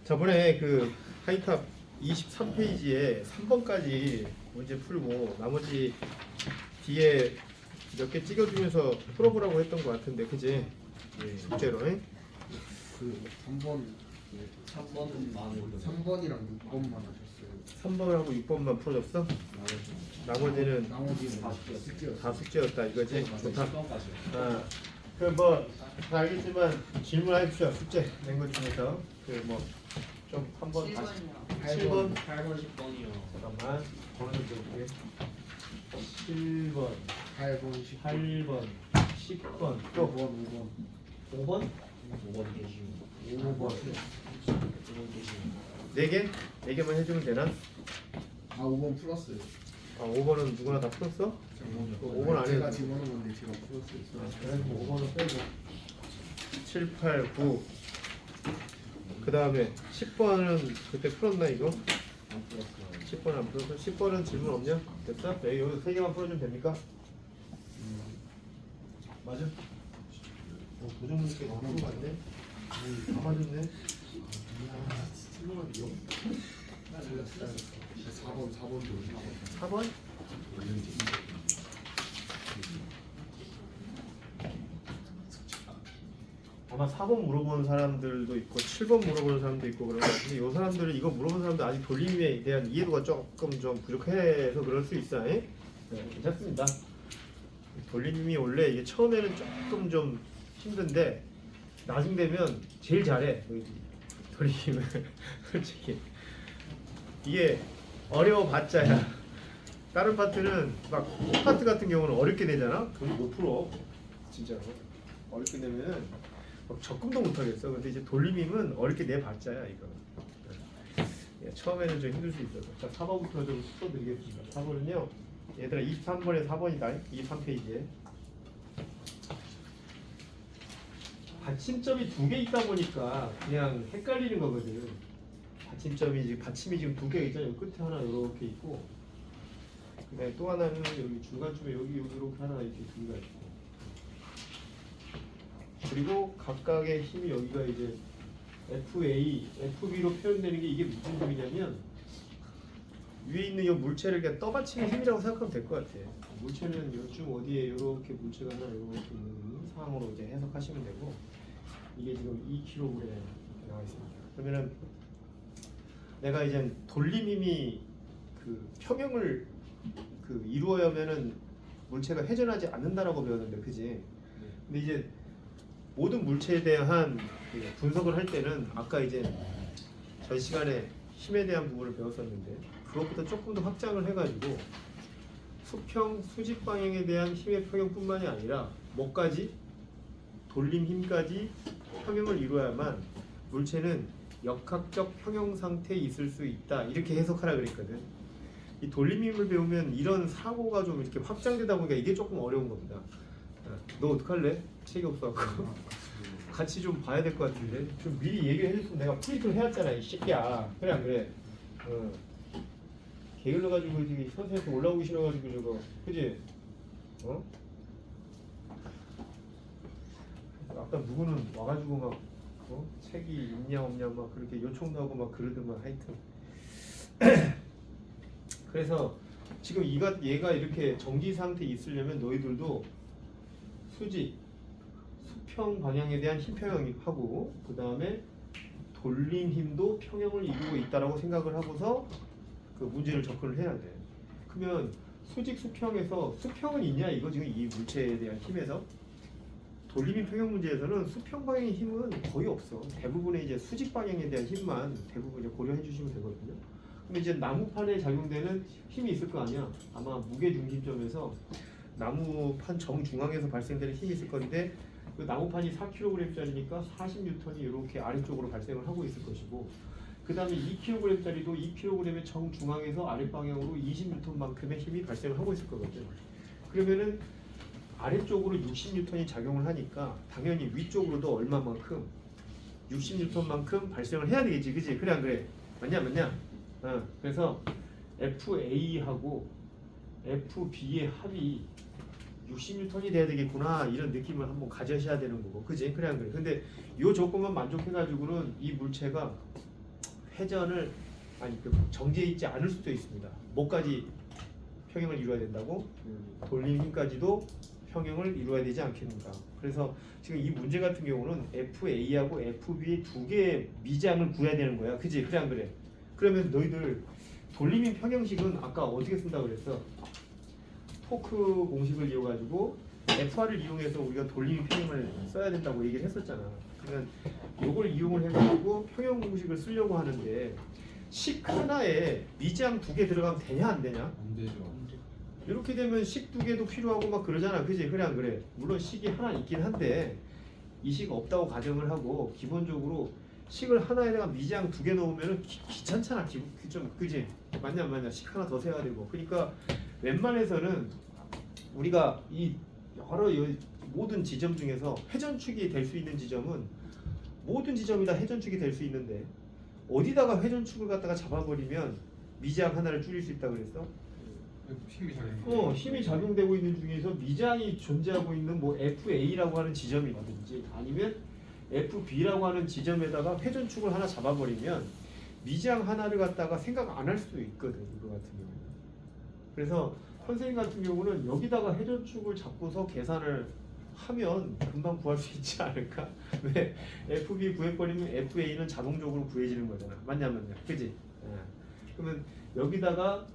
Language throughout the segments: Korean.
저번에 그 하이탑 23페이지에 3번까지 문제 풀고 나머지 뒤에 몇 개 찍어주면서 풀어보라고 했던 것 같은데, 그지? 네. 숙제로. 그 3번 3번이랑 6번만 하셨어요. 3번하고 6번만 풀어줬어? 나머지는 다 숙제였어요. 다 숙제였다 이거지? 좋다. 10번까지. 아, 그뭐 다 알겠지만 질문하십시오. 숙제 낸 것 중에서 그 뭐 좀 한번 다시 7번 8번 10번이요. 잠깐만 번호 좀 볼게. 7번 8번 10번 8번 10번 5번 또 5번 5번 5번 계시고. 5번 5번 계시고. 4개? 4개만 해주면 되나? 아 5번 풀었어요. 아 5번은 누구나 다 풀었어? 5번 안 제가 해도 집어넣은 건데 제가 풀었어요. 그래? 5번은 빼고 7, 8, 9 그 다음에 10번은 그때 풀었나 이거? 안 풀었어요. 10번 안 풀었어? 10번은 질문 없냐? 됐어? 여기 3개만 풀어주면 됩니까? 맞아? 도전 문제 너무 많네? 다 맞았네? 4번도 4번? 아마 4번 물어보는 사람들도 있고 7번 물어보는 사람도 있고 그런 것 같은데 이 사람들은 이거 물어보는 사람들 아직 돌림에 대한 이해도가 조금 좀 부족해서 그럴 수 있어요. 네, 괜찮습니다. 돌림이 원래 이게 처음에는 조금 좀 힘든데 나중 되면 제일 잘해. 돌림은 솔직히 이게 어려워봤자야. 다른 파트는 막 파트 같은 경우는 어렵게 되잖아. 그럼 못 풀어. 진짜로 어렵게 되면은 막 접근도 못 하겠어. 근데 이제 돌림임은 어렵게 내봤자야 이거. 예, 처음에는 좀 힘들 수 있어서. 자, 4번부터 좀 풀어드리겠습니다. 4번은요, 얘들아 23번에 4번이다. 23페이지에 받침점이 2개 있다 보니까 그냥 헷갈리는 거거든. 받침이 지금 2개 있잖아요. 여기 끝에 하나 이렇게 있고, 그다음에 또 하나는 여기 중간쯤에 여기 이렇게 하나 이렇게 2개가 있고. 그리고 각각의 힘이 여기가 이제 FA, FB로 표현되는 게 이게 무슨 힘이냐면 위에 있는 이 물체를 그냥 떠받치는 힘이라고 생각하면 될 것 같아. 물체는 요즘 어디에 이렇게 물체가 하나 이렇게 있는 상황으로 이제 해석하시면 되고 이게 지금 2kg 이렇게 나와 있습니다. 그러면은 내가 이제 돌림 힘이 그 평형을 그 이루어야면은 물체가 회전하지 않는다라고 배웠는데, 그지? 근데 이제 모든 물체에 대한 분석을 할 때는 아까 이제 전 시간에 힘에 대한 부분을 배웠었는데 그것보다 조금 더 확장을 해가지고 수평, 수직 방향에 대한 힘의 평형뿐만이 아니라 뭐까지? 돌림 힘까지 평형을 이루어야만 물체는 역학적 평형 상태에 있을 수 있다, 이렇게 해석하라 그랬거든. 이 돌림 힘을 배우면 이런 사고가 좀 이렇게 확장되다 보니까 이게 조금 어려운 겁니다. 너 어떡할래? 책이 없어갖고 같이 좀 봐야 될 것 같은데 좀 미리 얘기해줬으면 내가 프린트를 해왔잖아 이 새끼야. 그래 안 그래? 게을러가지고 지금 선생님한테 올라오기 싫어가지고 저거, 그지? 아까 누구는 와가지고 막 책이 있냐 없냐 막 그렇게 요청도 하고 막 그러더만. 하여튼 그래서 지금 얘가 이렇게 정지 상태에 있으려면 너희들도 수직, 수평 방향에 대한 힘 평형하고 그 다음에 돌림 힘도 평형을 이루고 있다라고 생각을 하고서 그 문제를 접근을 해야 돼. 그러면 수직, 수평에서 수평은 있냐 이거 지금 이 물체에 대한 힘에서 돌림 힘 평형 문제에서는 수평 방향의 힘은 거의 없어. 대부분의 이제 수직 방향에 대한 힘만 대부분 이제 고려해 주시면 되거든요. 근데 이제 나무판에 작용되는 힘이 있을 거 아니야. 아마 무게 중심점에서 나무판 정중앙에서 발생되는 힘이 있을 건데 그 나무판이 4kg짜리니까 40N이 이렇게 아래쪽으로 발생을 하고 있을 것이고, 그 다음에 2kg짜리도 2kg의 정중앙에서 아랫방향으로 20N만큼의 힘이 발생을 하고 있을 거거든요. 그러면은 아래쪽으로 60N이 작용을 하니까 당연히 위쪽으로도 얼마만큼 60N만큼 발생을 해야 되겠지, 그지? 그래 안 그래? 맞냐? 그래서 FA하고 FB의 합이 60N이 돼야 되겠구나 이런 느낌을 한번 가져셔야 되는 거고, 그지? 그래 안 그래? 근데 요 조건만 만족해가지고는 이 물체가 회전을 정지해 있지 않을 수도 있습니다. 뭐까지 평형을 이루어야 된다고? 돌림 힘까지도 평형을 이루어야 되지 않겠는가? 그래서 지금 이 문제 같은 경우는 FA하고 FB 두 개의 미장을 구해야 되는 거야, 그지? 그래 안 그래? 그러면 너희들 돌림인 평형식은 아까 어떻게 쓴다고 그랬어? 토크 공식을 이용가지고 FR을 이용해서 우리가 돌림인 평형을 써야 된다고 얘기를 했었잖아. 그러면 이걸 이용을 해가지고 평형 공식을 쓰려고 하는데 식 하나에 미장 두 개 들어가면 되냐 안 되냐? 안 되죠. 이렇게 되면 식 두 개도 필요하고 막 그러잖아, 그지? 그래 안 그래? 물론 식이 하나 있긴 한데 이 식 없다고 가정을 하고 기본적으로 식을 하나에다가 미장 두 개 넣으면은 귀찮잖아, 좀 그지? 맞냐 안 맞냐? 식 하나 더 세야 되고. 그러니까 웬만해서는 우리가 이 여러 모든 지점 중에서 회전축이 될 수 있는 지점은 모든 지점이 다 회전축이 될 수 있는데 어디다가 회전축을 갖다가 잡아버리면 미장 하나를 줄일 수 있다 그랬어? 힘이 작용. 힘이 작용되고 있는 중에서 미장이 존재하고 있는 뭐 FA라고 하는 지점이라든지 아니면 FB라고 하는 지점에다가 회전축을 하나 잡아버리면 미장 하나를 갖다가 생각 안 할 수도 있거든, 이거 같은 경우는. 그래서 선생님 같은 경우는 여기다가 회전축을 잡고서 계산을 하면 금방 구할 수 있지 않을까? 왜? FB 구해버리면 FA는 자동적으로 구해지는 거잖아. 맞냐 맞냐, 그지? 그러면 여기다가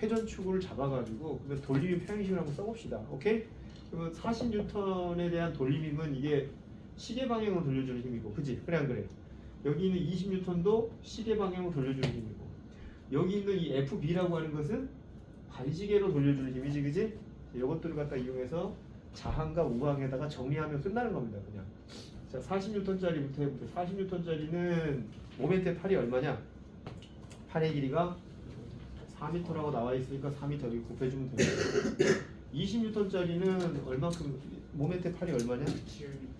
회전축을 잡아가지고 그러면 돌림힘 평형식을 한번 써봅시다. 오케이? 그러면 40N에 대한 돌림힘은 이게 시계 방향으로 돌려주는 힘이고, 그지? 그래 안 그래? 여기 있는 20N도 시계 방향으로 돌려주는 힘이고, 여기 있는 이 FB라고 하는 것은 반시계로 돌려주는 힘이지, 그지? 이것들을 갖다 이용해서 자항과 우항에다가 정리하면 끝나는 겁니다, 그냥. 자, 40N짜리부터 해보세요. 40N짜리는 모멘트의 팔이 얼마냐? 팔의 길이가 4m라고 나와 있으니까 4m 여기 곱해주면 됩니다. 20N짜리는 얼마큼 모멘트의 팔이 얼마냐?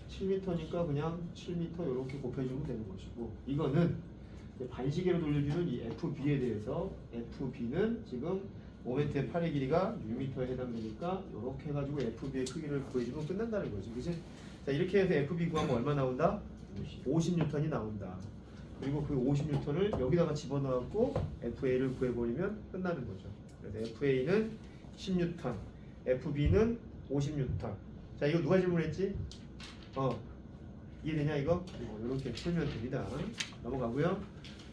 7m니까 그냥 7m 이렇게 곱해주면 되는 것이고, 이거는 이제 반시계로 돌려주는 이 FB에 대해서 FB는 지금 모멘트의 팔의 길이가 6m에 해당되니까 이렇게 해가지고 FB의 크기를 구해주면 끝난다는 거지, 그치? 자, 이렇게 해서 FB 구하면 얼마 나온다? 50N이 나온다. 그리고 그 50N을 여기다가 집어넣고 FA를 구해버리면 끝나는 거죠. 그래서 FA는 10N, FB는 50N. 자, 이거 누가 질문했지? 이해되냐 이거? 이렇게 풀면 됩니다. 넘어가고요.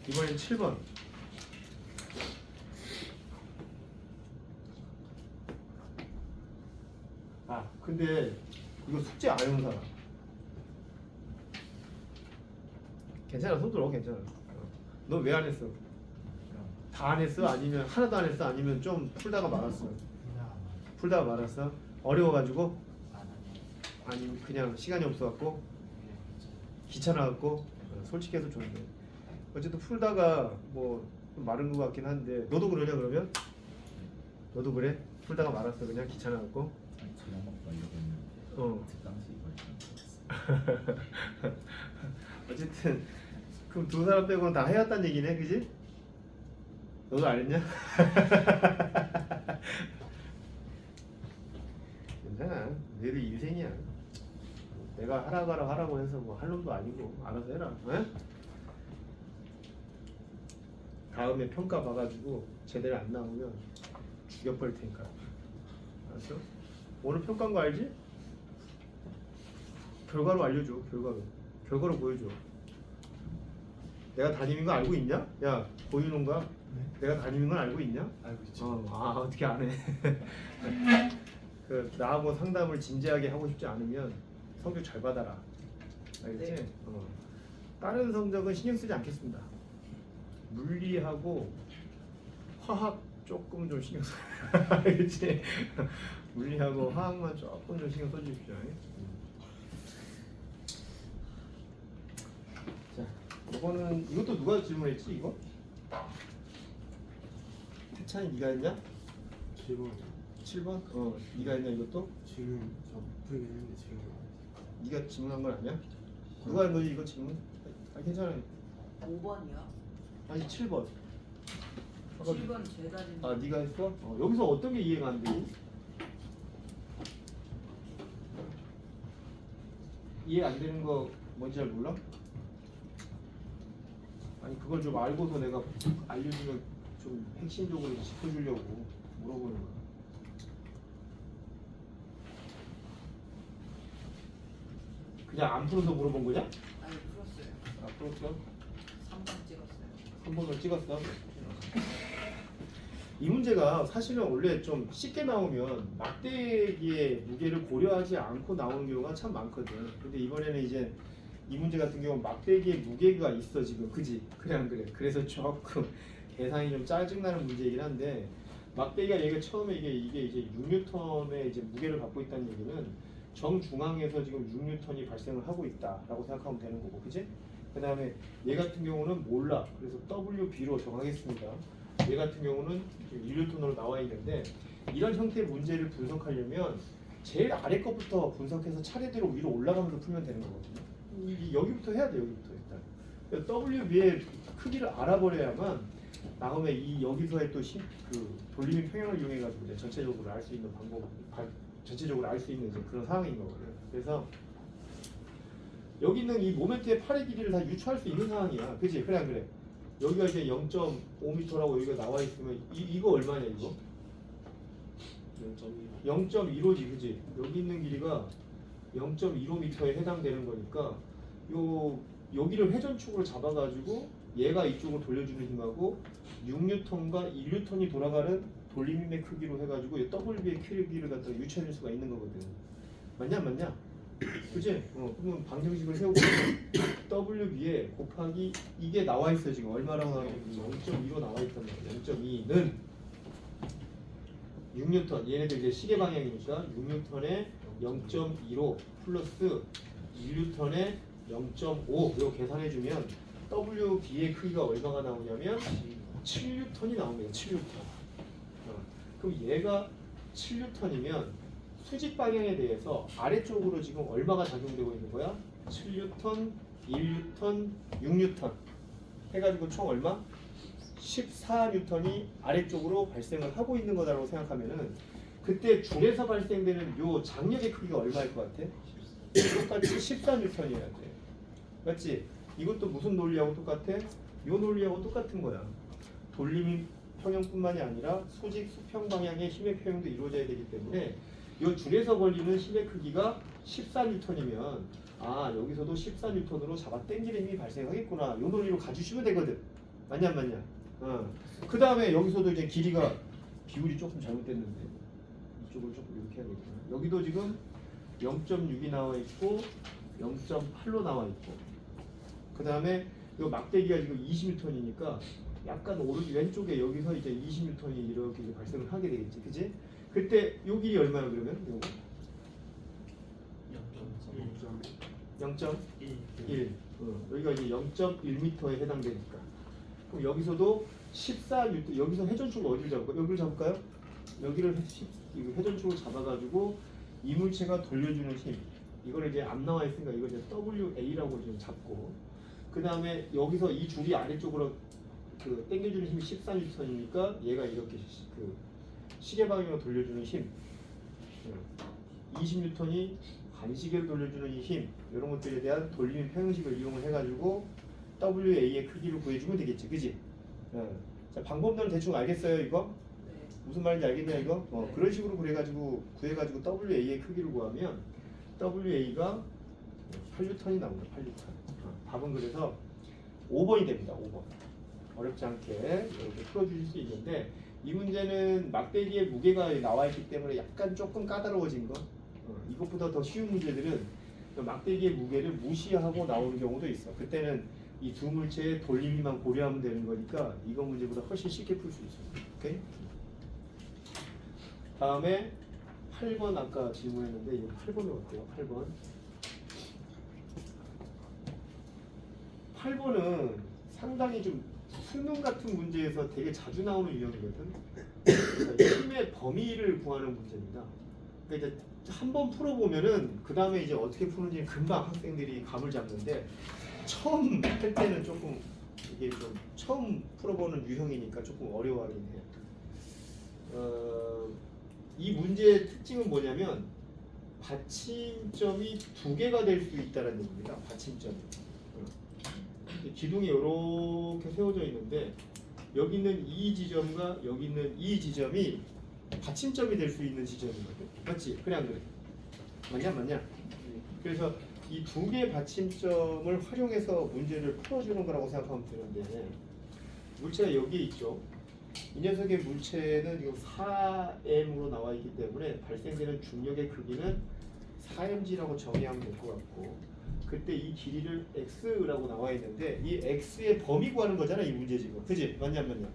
이번엔 7번. 근데 이거 숙제 안 해온 사람 괜찮아, 손 들어. 괜찮아. 너 왜 안 했어? 다 안 했어? 아니면 하나도 안 했어? 아니면 좀 풀다가 말았어? 풀다가 말았어? 어려워가지고? 아니면 그냥 시간이 없어갖고? 귀찮아갖고? 솔직해서 좋은데 어쨌든 풀다가 뭐 좀 마른 것 같긴 한데, 너도 그러냐 그러면? 너도 그래? 풀다가 말았어 그냥 귀찮아갖고? 어쨌든 그럼 두 사람 빼고는 다 해왔단 얘기네, 그지? 너도 안 했냐? 괜찮아, 너희들 인생이야. 내가 하라고 해서 뭐 할 놈도 아니고 알아서 해라. 에? 다음에 평가 봐가지고 제대로 안 나오면 죽여버릴 테니까. 알았어? 오늘 평가한 거 알지? 결과로 알려줘. 결과로 보여줘. 내가 담임인 거 알고 있냐? 야, 보이는 거야? 내가 담임인 건 알고 있냐? 알고 있죠. 어떻게 안 해? 나하고 상담을 진지하게 하고 싶지 않으면 성적 잘 받아라. 알겠지? 네. 다른 성적은 신경 쓰지 않겠습니다. 물리하고 화학 조금 좀 신경 써. 알겠지? 물리하고 화학만 조금 좀 신경 써주십시오. 자, 이거는 이것도 누가 질문했지 이거? 태찬이 네가 했냐? 7번 7번? 네가 했냐 이것도? 지금 저 풀긴 했는데 지금 네가 질문한 건 아니야? 누가 한 거지 이거 질문? 괜찮아. 5번이요? 아니 7번. 7번 제가 진 네가 했어? 여기서 어떤 게 이해가 안 되니? 이해 안 되는 거 뭔지 잘 몰라? 아니 그걸 좀 알고서 내가 알려주면 좀 핵심적으로 짚어주려고 물어보는 거야. 그냥 안 풀어서 물어본 거냐? 아니 풀었어요. 아 풀었어? 3번 찍었어요. 3번을 찍었어? 이 문제가 사실은 원래 좀 쉽게 나오면 막대기의 무게를 고려하지 않고 나오는 경우가 참 많거든. 근데 이번에는 이제 이 문제 같은 경우는 막대기의 무게가 있어 지금, 그지? 그래 안 그래? 그래서 조금 계산이 좀 짜증나는 문제이긴 한데, 막대기가 얘가 처음에 이게 이제 6N의 이제 무게를 갖고 있다는 얘기는 정중앙에서 지금 6N이 발생을 하고 있다라고 생각하면 되는 거고, 그지? 그 다음에 얘 같은 경우는 몰라. 그래서 WB로 정하겠습니다. 얘 같은 경우는 지금 1N으로 나와 있는데, 이런 형태의 문제를 분석하려면 제일 아래 것부터 분석해서 차례대로 위로 올라가면서 풀면 되는 거거든요. 여기부터 해야 돼, 여기부터 일단. 그러니까 WB의 크기를 알아버려야만 다음에 이 여기서의 또 그 돌림의 평형을 이용해 가지고 이제 전체적으로 알 수 있는 전체적으로 알 수 있는 이제 그런 상황인 거거든요. 그래서 여기 있는 이 모멘트의 팔의 길이를 다 유추할 수 있는 상황이야, 그지? 그래 안 그래? 여기가 이제 0.5m라고 여기가 나와 있으면 이거 얼마냐 이거? 0.15지, 그지? 여기 있는 길이가 0.15m에 해당되는 거니까 여기를 회전축으로 잡아가지고 얘가 이쪽으로 돌려주는 힘하고 6N과 1N이 돌아가는 돌림힘의 크기로 해가지고 이 WB의 크기를 갖다가 유추해줄 수가 있는 거거든. 맞냐 안 맞냐? 그지? 그러면 방정식을 세우고 WB에 곱하기 이게 나와 있어 지금 얼마라고 나와 있는 0.2로 나와 있단 말이야. 0.2는 6N, 얘네들 이제 시계 방향이니까 6N에 0.15 플러스 1N에 0.5 이거 계산해주면 WB의 크기가 얼마가 나오냐면 7N이 나옵니다. 7N. 그럼 얘가 7N이면 수직 방향에 대해서 아래쪽으로 지금 얼마가 작용되고 있는 거야? 7N, 1N, 6N 해가지고 총 얼마? 14N이 아래쪽으로 발생을 하고 있는 거다라고 생각하면은 그때 줄에서 발생되는 요 장력의 크기가 얼마일 것 같아? 똑같이 14N이어야 돼. 맞지? 이것도 무슨 논리하고 똑같아? 요 논리하고 똑같은 거야. 돌림 평형뿐만이 아니라 수직 수평 방향의 힘의 평형도 이루어져야 되기 때문에 요 줄에서 걸리는 힘의 크기가 14N이면 아 여기서도 14N으로 잡아 당기는 힘이 발생하겠구나. 요 논리로 가주시면 되거든. 맞냐 안 맞냐? 그 다음에 여기서도 이제 길이가 비율이 조금 잘못됐는데 이쪽을 조금 이렇게 해야 되겠구나. 여기도 지금 0.6이 나와 있고 0.8로 나와 있고 그 다음에 이 막대기가 지금 20N이니까 약간 왼쪽에 여기서 이제 20N이 이렇게 이제 발생을 하게 되겠지, 그지? 그때 요 길이 얼마야 그러면? 요거 0.1. 여기가 이제 0.1m에 해당되니까. 그럼 여기서도 14N. 여기서 회전축을 어디를 잡을까? 여기를 잡을까요? 여기를 회전축을 잡아가지고 이물체가 돌려주는 힘. 이걸 이제 안 나와 있으니까 이걸 이제 WA라고 지금 잡고. 그 다음에 여기서 이 줄이 아래쪽으로 그 당겨주는 힘이 14N이니까 얘가 이렇게 그 시계 방향으로 돌려주는 힘 20N이 반시계로 돌려주는 이 힘 이런 것들에 대한 돌림 평형식을 이용을 해가지고 WA의 크기를 구해주면 되겠지, 그지? 자 방법론은 대충 알겠어요 이거? 네. 무슨 말인지 알겠냐 이거? 그런 식으로 구해가지고 WA의 크기를 구하면 WA가 8N이 나옵니다. 8N. 답은 그래서 5번이 됩니다. 5번. 어렵지 않게 이렇게 풀어주실 수 있는데 이 문제는 막대기의 무게가 나와 있기 때문에 약간 조금 까다로워진 거. 이것보다 더 쉬운 문제들은 막대기의 무게를 무시하고 나오는 경우도 있어. 그때는 이 두 물체의 돌림이만 고려하면 되는 거니까 이거 문제보다 훨씬 쉽게 풀 수 있어. 오케이? 다음에 8번 아까 질문했는데 이거 8번은 어때요? 8번. 8번은 상당히 좀 수능 같은 문제에서 되게 자주 나오는 유형이거든. 그러니까 힘의 범위를 구하는 문제입니다. 그러니까 이제 한번 풀어보면은 그 다음에 이제 어떻게 푸는지 금방 학생들이 감을 잡는데 처음 할 때는 조금 이게 좀 처음 풀어보는 유형이니까 조금 어려워하긴 해요. 이 문제의 특징은 뭐냐면 받침점이 두 개가 될 수 있다는 얘기입니다. 받침점이. 기둥이 이렇게 세워져 있는데 여기 있는 이 지점과 여기 있는 이 지점이 받침점이 될 수 있는 지점이거든. 맞지? 그래 안 그래? 맞냐? 그래서 이 두 개의 받침점을 활용해서 문제를 풀어주는 거라고 생각하면 되는데 물체가 여기에 있죠. 이 녀석의 물체는 지금 4m으로 나와 있기 때문에 발생되는 중력의 크기는 4mg라고 정의하면 될 것 같고 그때 이 길이를 x라고 나와 있는데 이 x의 범위 구하는 거잖아 이 문제 지금. 그지? 맞냐 안 맞냐?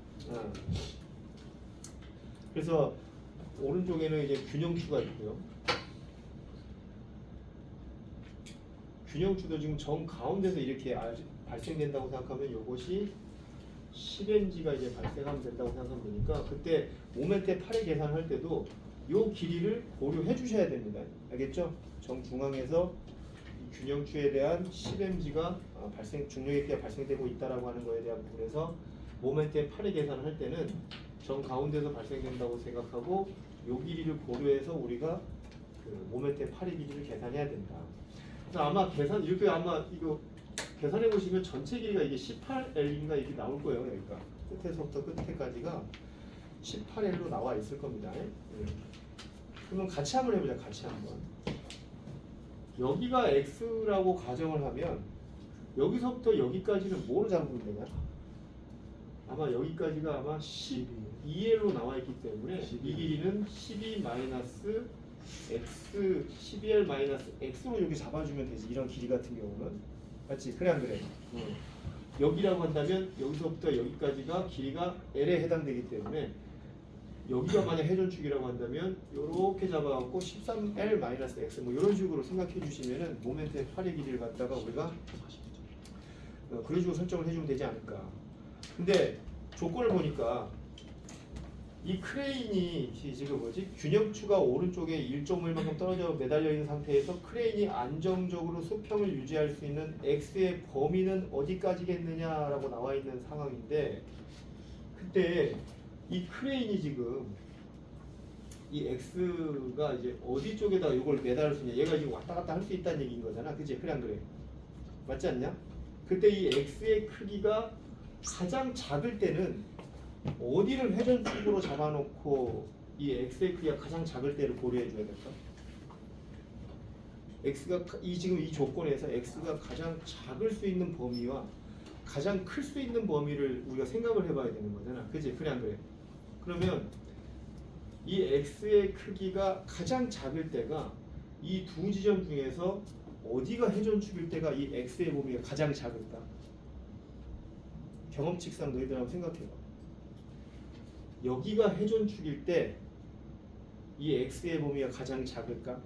그래서 오른쪽에는 이제 균형추가 있고요. 균형추도 지금 정 가운데서 이렇게 발생된다고 생각하면 이것이 10mg가 이제 발생하면 된다고 생각하면 되니까 그때 모멘트의 8의 계산할 때도 이 길이를 고려해 주셔야 됩니다. 알겠죠? 정중앙에서 이 균형추에 대한 10mg가 중력의 피가 발생되고 있다라고 하는 거에 대한 부분에서 모멘트의 8의 계산을 할 때는 정 가운데서 발생된다고 생각하고 이 길이를 고려해서 우리가 그 모멘트의 8의 길이를 계산해야 된다. 그래서 아마 이렇게 아마 이거 계산해 보시면 전체 길이가 이게 18L인가 이렇게 나올 거예요. 여기가 끝에서부터 끝에까지가 18L로 나와 있을 겁니다. 그러면 같이 한번 해보자. 같이 한번. 여기가 X라고 가정을 하면 여기서부터 여기까지는 뭐로 잡으면 되냐? 아마 여기까지가 아마 12L로 나와 있기 때문에 이 길이는 12 마이너스 X 12L 마이너스 X로 여기 잡아주면 되지. 이런 길이 같은 경우는 맞지? 그래 안 그래? 여기라고 한다면 여기서부터 여기까지가 길이가 L에 해당되기 때문에 여기가 만약 회전축이라고 한다면 이렇게 잡아갖고 13L 마이너스 X 뭐 이런 식으로 생각해 주시면은 모멘트의 8의 길이를 갖다가 우리가 그런 식으로 설정을 해주면 되지 않을까. 근데 조건을 보니까 이 크레인이 지금 뭐지? 균형추가 오른쪽에 1.5만큼 떨어져 매달려 있는 상태에서 크레인이 안정적으로 수평을 유지할 수 있는 X의 범위는 어디까지겠느냐라고 나와 있는 상황인데 그때 이 크레인이 지금 이 X가 이제 어디 쪽에다 이걸 매달을 수 있냐? 얘가 지금 왔다 갔다 할 수 있다는 얘기인 거잖아. 그치? 그래 안 그래? 맞지 않냐? 그때 이 X의 크기가 가장 작을 때는 어디를 회전축으로 잡아놓고 이 X의 크기가 가장 작을 때를 고려해 줘야 될까? X가 지금 이 조건에서 X가 가장 작을 수 있는 범위와 가장 클 수 있는 범위를 우리가 생각을 해봐야 되는 거잖아. 그치? 그래 안 그래? 그러면 이 X의 크기가 가장 작을 때가 이 두 지점 중에서 어디가 회전축일 때가 이 X의 범위가 가장 작을까? 경험칙상 너희들 한번 생각해봐. 여기가 회전축일 때 이 X의 범위가 가장 작을까?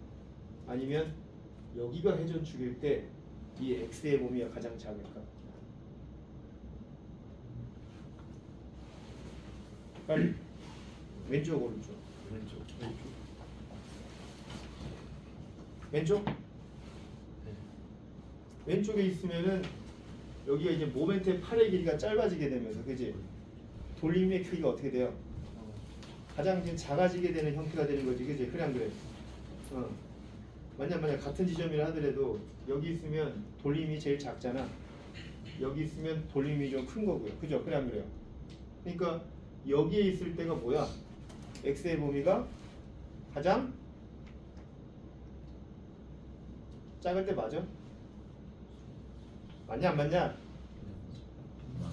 아니면 여기가 회전축일 때 이 X의 범위가 가장 작을까? 빨리 왼쪽 오른쪽 왼쪽 왼쪽에 있으면은 여기가 이제 모멘트의 8의 길이가 짧아지게 되면서 그지? 돌림의 크기가 어떻게 돼요? 가장 이제 작아지게 되는 형태가 되는 거지, 그지? 그래 안 그래? 만약 같은 지점이라 하더라도 여기 있으면 돌림이 제일 작잖아. 여기 있으면 돌림이 좀 큰 거고요, 그죠? 그래 안 그래요? 그러니까 여기에 있을 때가 뭐야? X의 범위가 가장 작을 때 맞아? 맞냐 안 맞냐?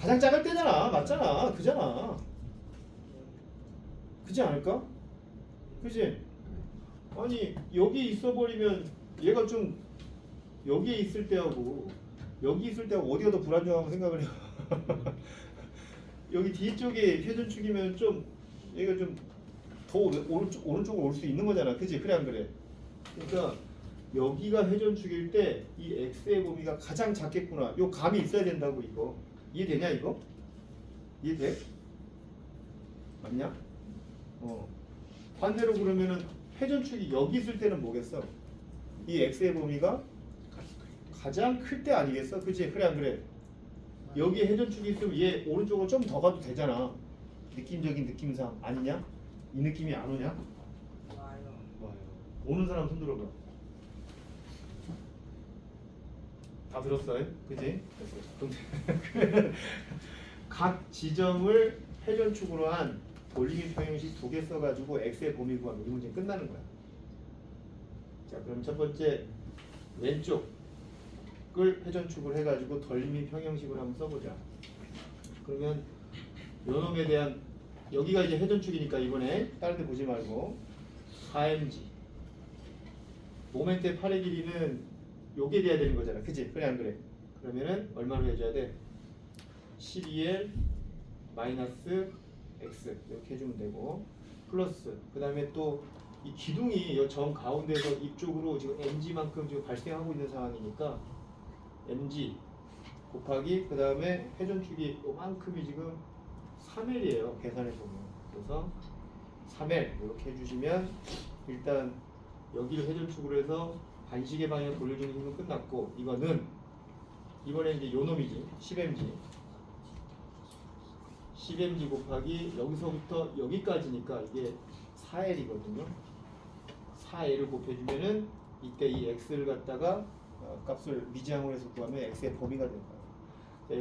가장 작을 때잖아. 맞잖아. 그잖아. 그지 않을까? 그지? 아니 여기 있어버리면 얘가 좀 여기에 있을 때하고 여기 있을 때하고 어디가 더 불안정하고 생각을 해요. 여기 뒤쪽에 회전축이면 좀 얘가 좀 더 오른쪽으로 올 수 있는 거잖아. 그지? 그래 안 그래? 그러니까 여기가 회전축일 때 이 X의 범위가 가장 작겠구나. 요 감이 있어야 된다고 이거. 이해되냐 이거? 이해돼? 맞냐? 반대로 그러면은 회전축이 여기 있을 때는 뭐겠어? 이 X의 범위가 가장 클 때 아니겠어? 그치? 그래 안 그래? 여기에 회전축이 있으면 얘 오른쪽으로 좀 더 가도 되잖아. 느낌적인 느낌상 아니냐? 이 느낌이 안 오냐? 와요. 오는 사람 손 들어봐. 다 들었어요? 그지? 그럼 각 지점을 회전축으로 한 돌림이 평형식 두 개 써가지고 x의 범위 구하면 이 문제 끝나는 거야. 자, 그럼 첫 번째 왼쪽을 회전축을 해가지고 돌림이 평형식으로 한번 써보자. 그러면 요놈에 대한 여기가 이제 회전축이니까 이번에 다른 데 보지 말고 4mg 모멘트의 8의 길이는 요게 돼야 되는 거잖아. 그치? 그래 안 그래? 그러면은 얼마로 해줘야 돼? 12L 마이너스 X 이렇게 해주면 되고 플러스 그 다음에 또 이 기둥이 이 점 가운데서 이쪽으로 지금 mg만큼 지금 발생하고 있는 상황이니까 mg 곱하기 그 다음에 회전축이 요만큼이 지금 3L이에요. 계산해 보면. 그래서 3L 이렇게 해주시면 일단 여기를 회전축으로 해서 반시계 방향 돌려주는 힘은 끝났고 이거는 이번에 이제 요 놈이지 10mg 곱하기 여기서부터 여기까지니까 이게 4L이거든요. 4L을 곱해주면은 이때 이 X를 갖다가 값을 미지항으로 해서 구하면 X의 범위가 될 거예요.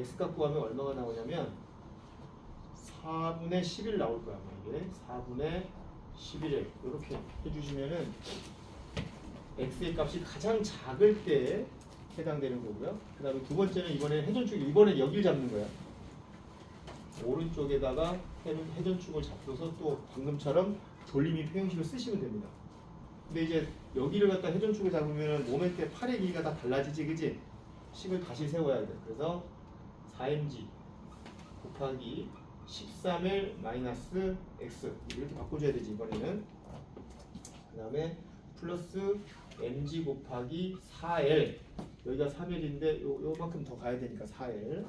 X 값 구하면 얼마가 나오냐면 4분의 11 나올 거야. 아마 이게 4분의 11에 이렇게 해주시면은 x의 값이 가장 작을 때 해당되는 거고요. 그 다음에 두 번째는 이번에 회전축 이번에 여기를 잡는 거야. 오른쪽에다가 회전축을 잡고서 또 방금처럼 돌림이 평형식을 쓰시면 됩니다. 근데 이제 여기를 갖다 회전축을 잡으면 모멘트의 8의 길이가 다 달라지지, 그지? 식을 다시 세워야 돼. 그래서 4mg 곱하기 13L 마이너스 X 이렇게 바꿔줘야 되지 이번에는. 그 다음에 플러스 mg 곱하기 4L 여기가 3L인데 요만큼 더 가야 되니까 4L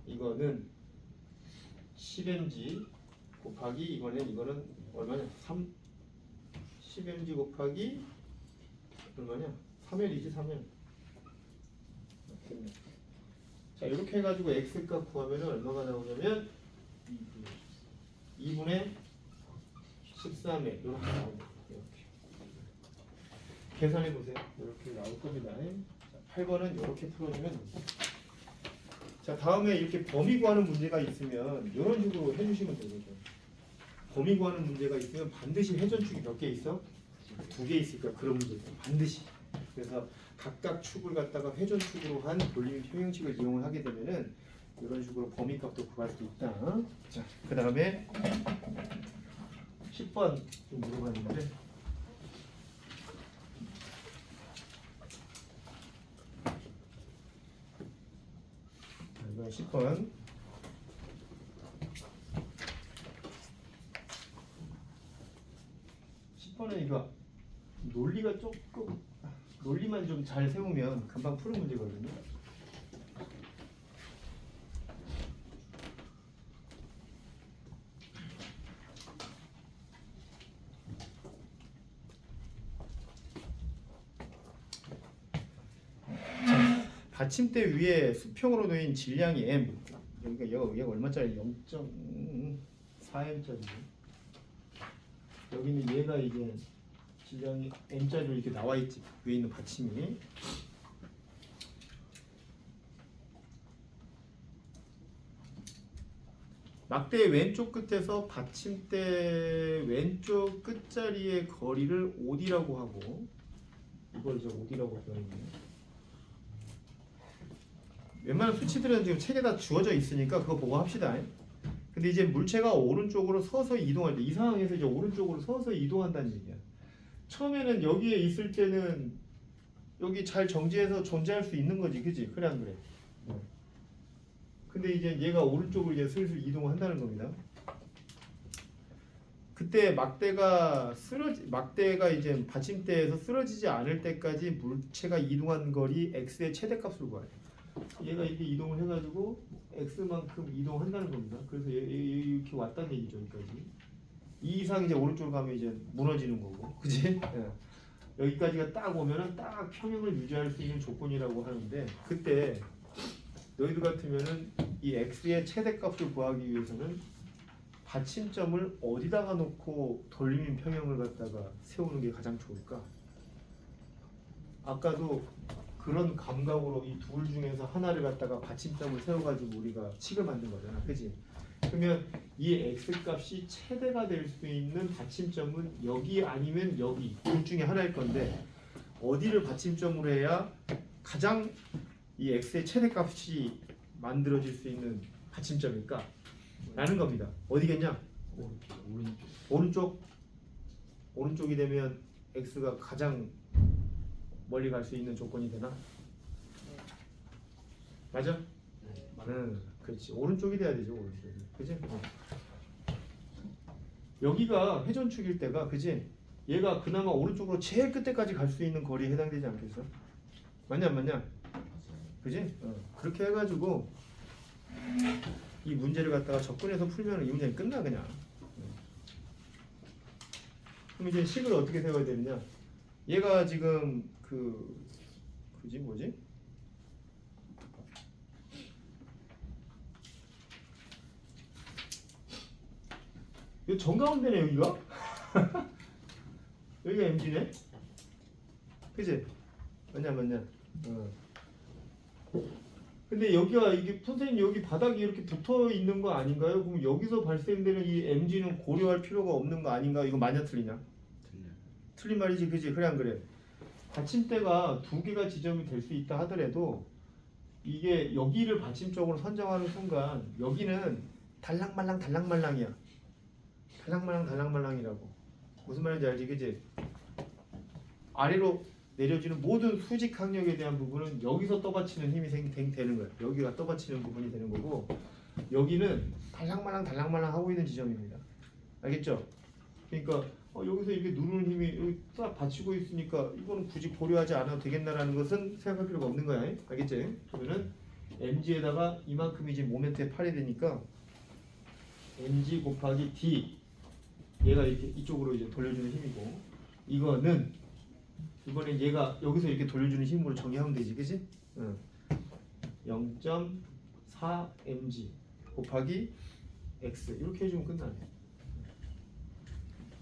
이거는 10mg 곱하기 이거는 얼마냐? 10mg 곱하기 얼마냐? 3L이지 3L. 됐네. 자 이렇게 해가지고 x 값 구하면은 얼마가 나오냐면 2분의 13에 이렇게 나옵니다. 이렇게 계산해 보세요. 이렇게 나올 겁니다. 자, 8번은 이렇게 풀어주면 됩니다. 자 다음에 이렇게 범위 구하는 문제가 있으면 이런 식으로 해주시면 되거든요. 범위 구하는 문제가 있으면 반드시 회전축이 몇 개 있어? 2개 있으니까 그런 문제죠. 반드시. 그래서 각각 축을 갖다가 회전축으로 한 돌림 평형식을 이용을 하게 되면은 이런 식으로 범위값도 구할 수 있다. 자, 그 다음에 10번 좀 물어봤는데 이번 10번 은 이거 논리가 조금 논리만 좀 잘 세우면 금방 푸는 문제거든요. 받침대 위에 수평으로 놓인 질량이 m 여기가 얼마짜리 0.4m짜리 여기는 얘가 이제 질량이 m짜리로 이렇게 나와 있지 위에 있는 받침이 막대 왼쪽 끝에서 받침대 왼쪽 끝자리의 거리를 5D라고 하고 이걸 이제 5D라고 표현해요. 웬만한 수치들은 지금 책에다 주어져 있으니까 그거 보고 합시다. 근데 이제 물체가 오른쪽으로 서서히 이동할 때 이 상황에서 이제 오른쪽으로 서서히 이동한다는 얘기야. 처음에는 여기에 있을 때는 여기 잘 정지해서 존재할 수 있는 거지, 그지? 그래 안 그래? 근데 이제 얘가 오른쪽으로 이제 슬슬 이동한다는 겁니다. 그때 막대가 이제 받침대에서 쓰러지지 않을 때까지 물체가 이동한 거리 x의 최대값을 구해요. 얘가 이렇게 이동을 해가지고 x만큼 이동한다는 겁니다. 그래서 이렇게 왔다는 얘기죠, 여기까지. 이 이상 이제 오른쪽으로 가면 이제 무너지는 거고, 그지? 예. 여기까지가 딱 오면은 딱 평형을 유지할 수 있는 조건이라고 하는데 그때 너희들 같으면은 이 x의 최대값을 구하기 위해서는 받침점을 어디다가 놓고 돌림 평형을 갖다가 세우는 게 가장 좋을까? 아까도 그런 감각으로 이 둘 중에서 하나를 갖다가 받침점을 세워가지고 우리가 칙을 만든 거잖아, 그지? 그러면 이 x 값이 최대가 될 수 있는 받침점은 여기 아니면 여기 둘 중에 하나일 건데 어디를 받침점으로 해야 가장 이 x의 최대값이 만들어질 수 있는 받침점일까? 라는 겁니다. 어디겠냐? 오른쪽. 오른쪽이 되면 x가 가장 멀리 갈 수 있는 조건이 되나? 맞아? 네. 그렇지. 오른쪽이 돼야 되죠, 오른쪽이. 그지? 여기가 회전축일 때가, 그지? 얘가 그나마 오른쪽으로 제일 끝에까지 갈 수 있는 거리에 해당되지 않겠어? 맞냐, 안 맞냐? 그지? 그렇게 해가지고 이 문제를 갖다가 접근해서 풀면 이 문제는 끝나 그냥. 그럼 이제 식을 어떻게 세워야 되느냐? 얘가 지금 그지 뭐지? 이 정가운데네 여기가? 여기가 MG네? 그지? 맞냐? 근데 여기가 이게 선생님 여기 바닥이 이렇게 붙어 있는 거 아닌가요? 그럼 여기서 발생되는 이 MG는 고려할 필요가 없는 거 아닌가? 이거 맞냐 틀리냐? 틀린 말이지, 그지? 그래 안 그래? 받침대가 두 개가 지점이 될 수 있다 하더라도 이게 여기를 받침쪽으로 선정하는 순간 여기는 달랑말랑이야. 달랑말랑이라고. 무슨 말인지 알지, 그지? 아래로 내려지는 모든 수직 항력에 대한 부분은 여기서 떠받치는 힘이 되는 거야. 여기가 떠받치는 부분이 되는 거고 여기는 달랑말랑 하고 있는 지점입니다. 알겠죠? 그러니까 여기서 이렇게 누르는 힘이 여기 딱 받치고 있으니까 이거는 굳이 고려하지 않아도 되겠나라는 것은 생각할 필요가 없는 거야. 알겠지? 그러면은 mg에다가 이만큼이 지금 모멘트에 팔이 되니까 mg 곱하기 d 얘가 이렇게 이쪽으로 이제 돌려주는 힘이고 이거는 얘가 여기서 이렇게 돌려주는 힘으로 정의하면 되지, 그지? 0.4 mg 곱하기 x 이렇게 해주면 끝나네.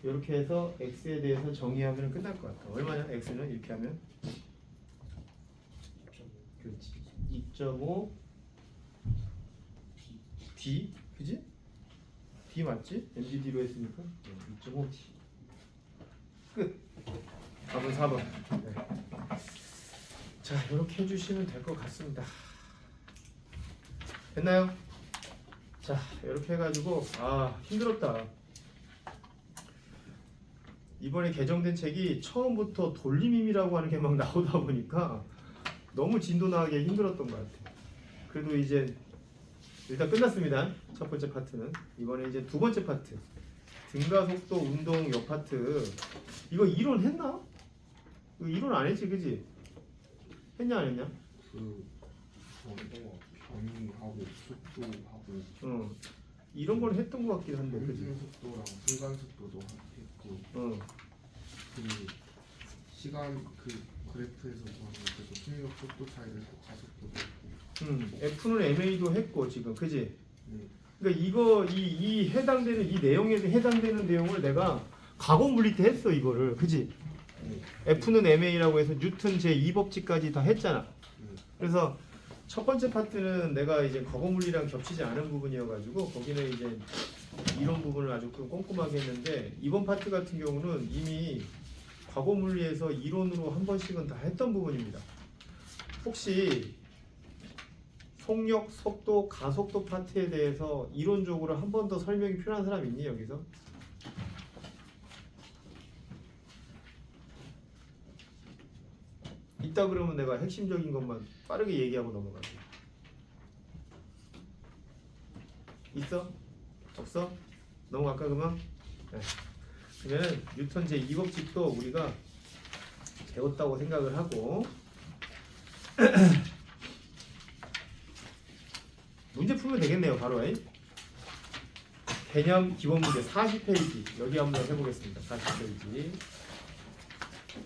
이렇게 해서 x에 대해서 정의하면 끝날 것 같아. 얼마냐? x는 이렇게 하면 그렇지. 2.5 d 그지? d 맞지? mgd로 했으니까 2.5 d 끝. 답은 4번. 네. 자, 이렇게 해주시면 될 것 같습니다. 됐나요? 자, 이렇게 해가지고 힘들었다. 이번에 개정된 책이 처음부터 돌림임이라고 하는 게 막 나오다 보니까 너무 진도 나가기 힘들었던 것 같아. 그래도 이제 일단 끝났습니다. 첫 번째 파트는. 이번에 이제 두 번째 파트. 등가 속도 운동 옆 파트. 이거 이론 했나? 이거 이론 안 했지, 그지? 했냐 안 했냐? 변이하고 속도하고 이런 걸 했던 것 같긴 한데, 그지? 멈춤 속도랑 순간 속도도 했고 그 시간 그래프에서 구하는 것도 출력 속도 차이를 했고 가속도도 했고 F는 MA도 했고 지금, 그지? 네. 그러니까 이거 이 해당되는 이 내용에 해당되는 내용을 내가 가공 분리 때 했어 이거를, 그지? F는 MA라고 해서 뉴턴 제 2법칙까지 다 했잖아. 그래서 첫 번째 파트는 내가 이제 가공 물리랑 겹치지 않은 부분이어가지고 거기는 이제 이런 부분을 아주 꼼꼼하게 했는데 이번 파트 같은 경우는 이미 과거 물리에서 이론으로 한 번씩은 다 했던 부분입니다. 혹시 속력, 속도, 가속도 파트에 대해서 이론적으로 한 번 더 설명이 필요한 사람 있니 여기서? 있다 그러면 내가 핵심적인 것만 빠르게 얘기하고 넘어갈게. 있어? 없어? 넘어갈까 그러면? 네. 그러면 뉴턴 제 2법칙도 우리가 배웠다고 생각을 하고 문제 풀면 되겠네요. 바로 개념 기본 문제 40페이지 여기 한번 해보겠습니다. 40페이지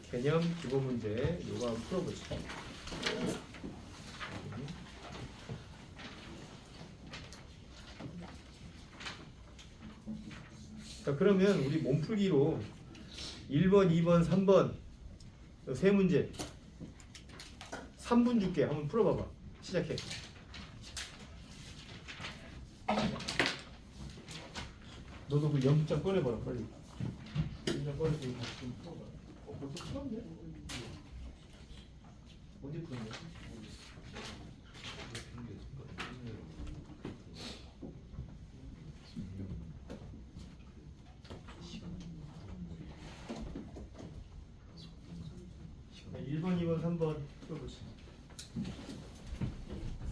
개념 기본 문제 요거 한번 풀어보죠. 자, 그러면 우리 몸풀기로 1번, 2번, 3번 세 문제 3분 줄게. 한번 풀어봐봐. 시작해. 너도 그 연습장 꺼내봐라 빨리. 연습장 꺼내서 같이 좀 풀어봐. 벌써 풀었네? 언제 풀었냐? 1번, 2번, 3번 풀어보자.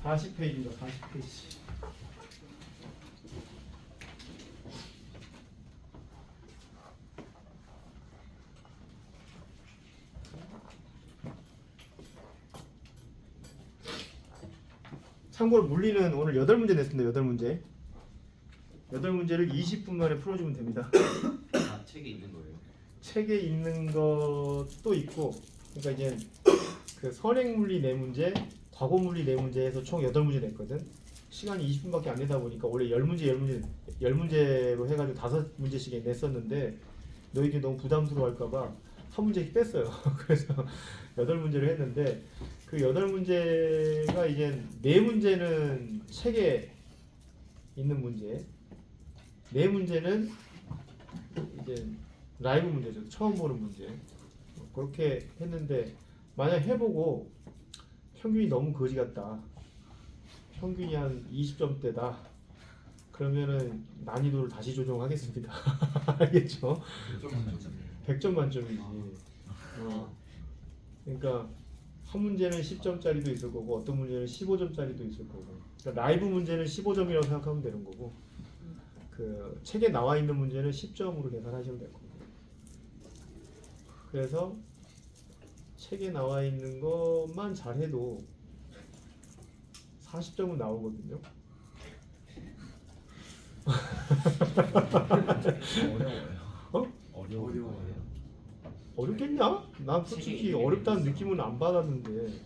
40페이지다, 40페이지. 참고로 물리는 오늘 8문제 냈습니다. 8문제. 8문제를 20분 만에 풀어주면 됩니다. 아, 책에 있는 거예요? 책에 있는 것도 있고, 그러니까 이제 그 선행물리 4문제, 과거물리 4문제 해서 총 8문제 냈거든. 시간이 20분밖에 안 되다 보니까 원래 10문제로 해가지고 5문제씩 냈었는데 너희들이 너무 부담스러워 할까봐 한 문제씩 뺐어요. 그래서 8문제를 했는데 그 8문제가 이제 4문제는 책에 있는 문제, 4문제는 이제 라이브 문제죠. 처음 보는 문제. 그렇게 했는데 만약 해보고 평균이 너무 거지 같다. 평균이 한 20점대다. 그러면은 난이도를 다시 조정하겠습니다. 알겠죠? 100점 만점이지. 그러니까 한 문제는 10점짜리도 있을 거고 어떤 문제는 15점짜리도 있을 거고. 그러니까 라이브 문제는 15점이라고 생각하면 되는 거고 그 책에 나와 있는 문제는 10점으로 계산하시면 될 거고. 그래서 책에 나와 있는 것만 잘해도 40점은 나오거든요. 어려워요. 어? 어려워요. 어렵겠냐? 난 솔직히 어렵다는 느낌은 안 받았는데.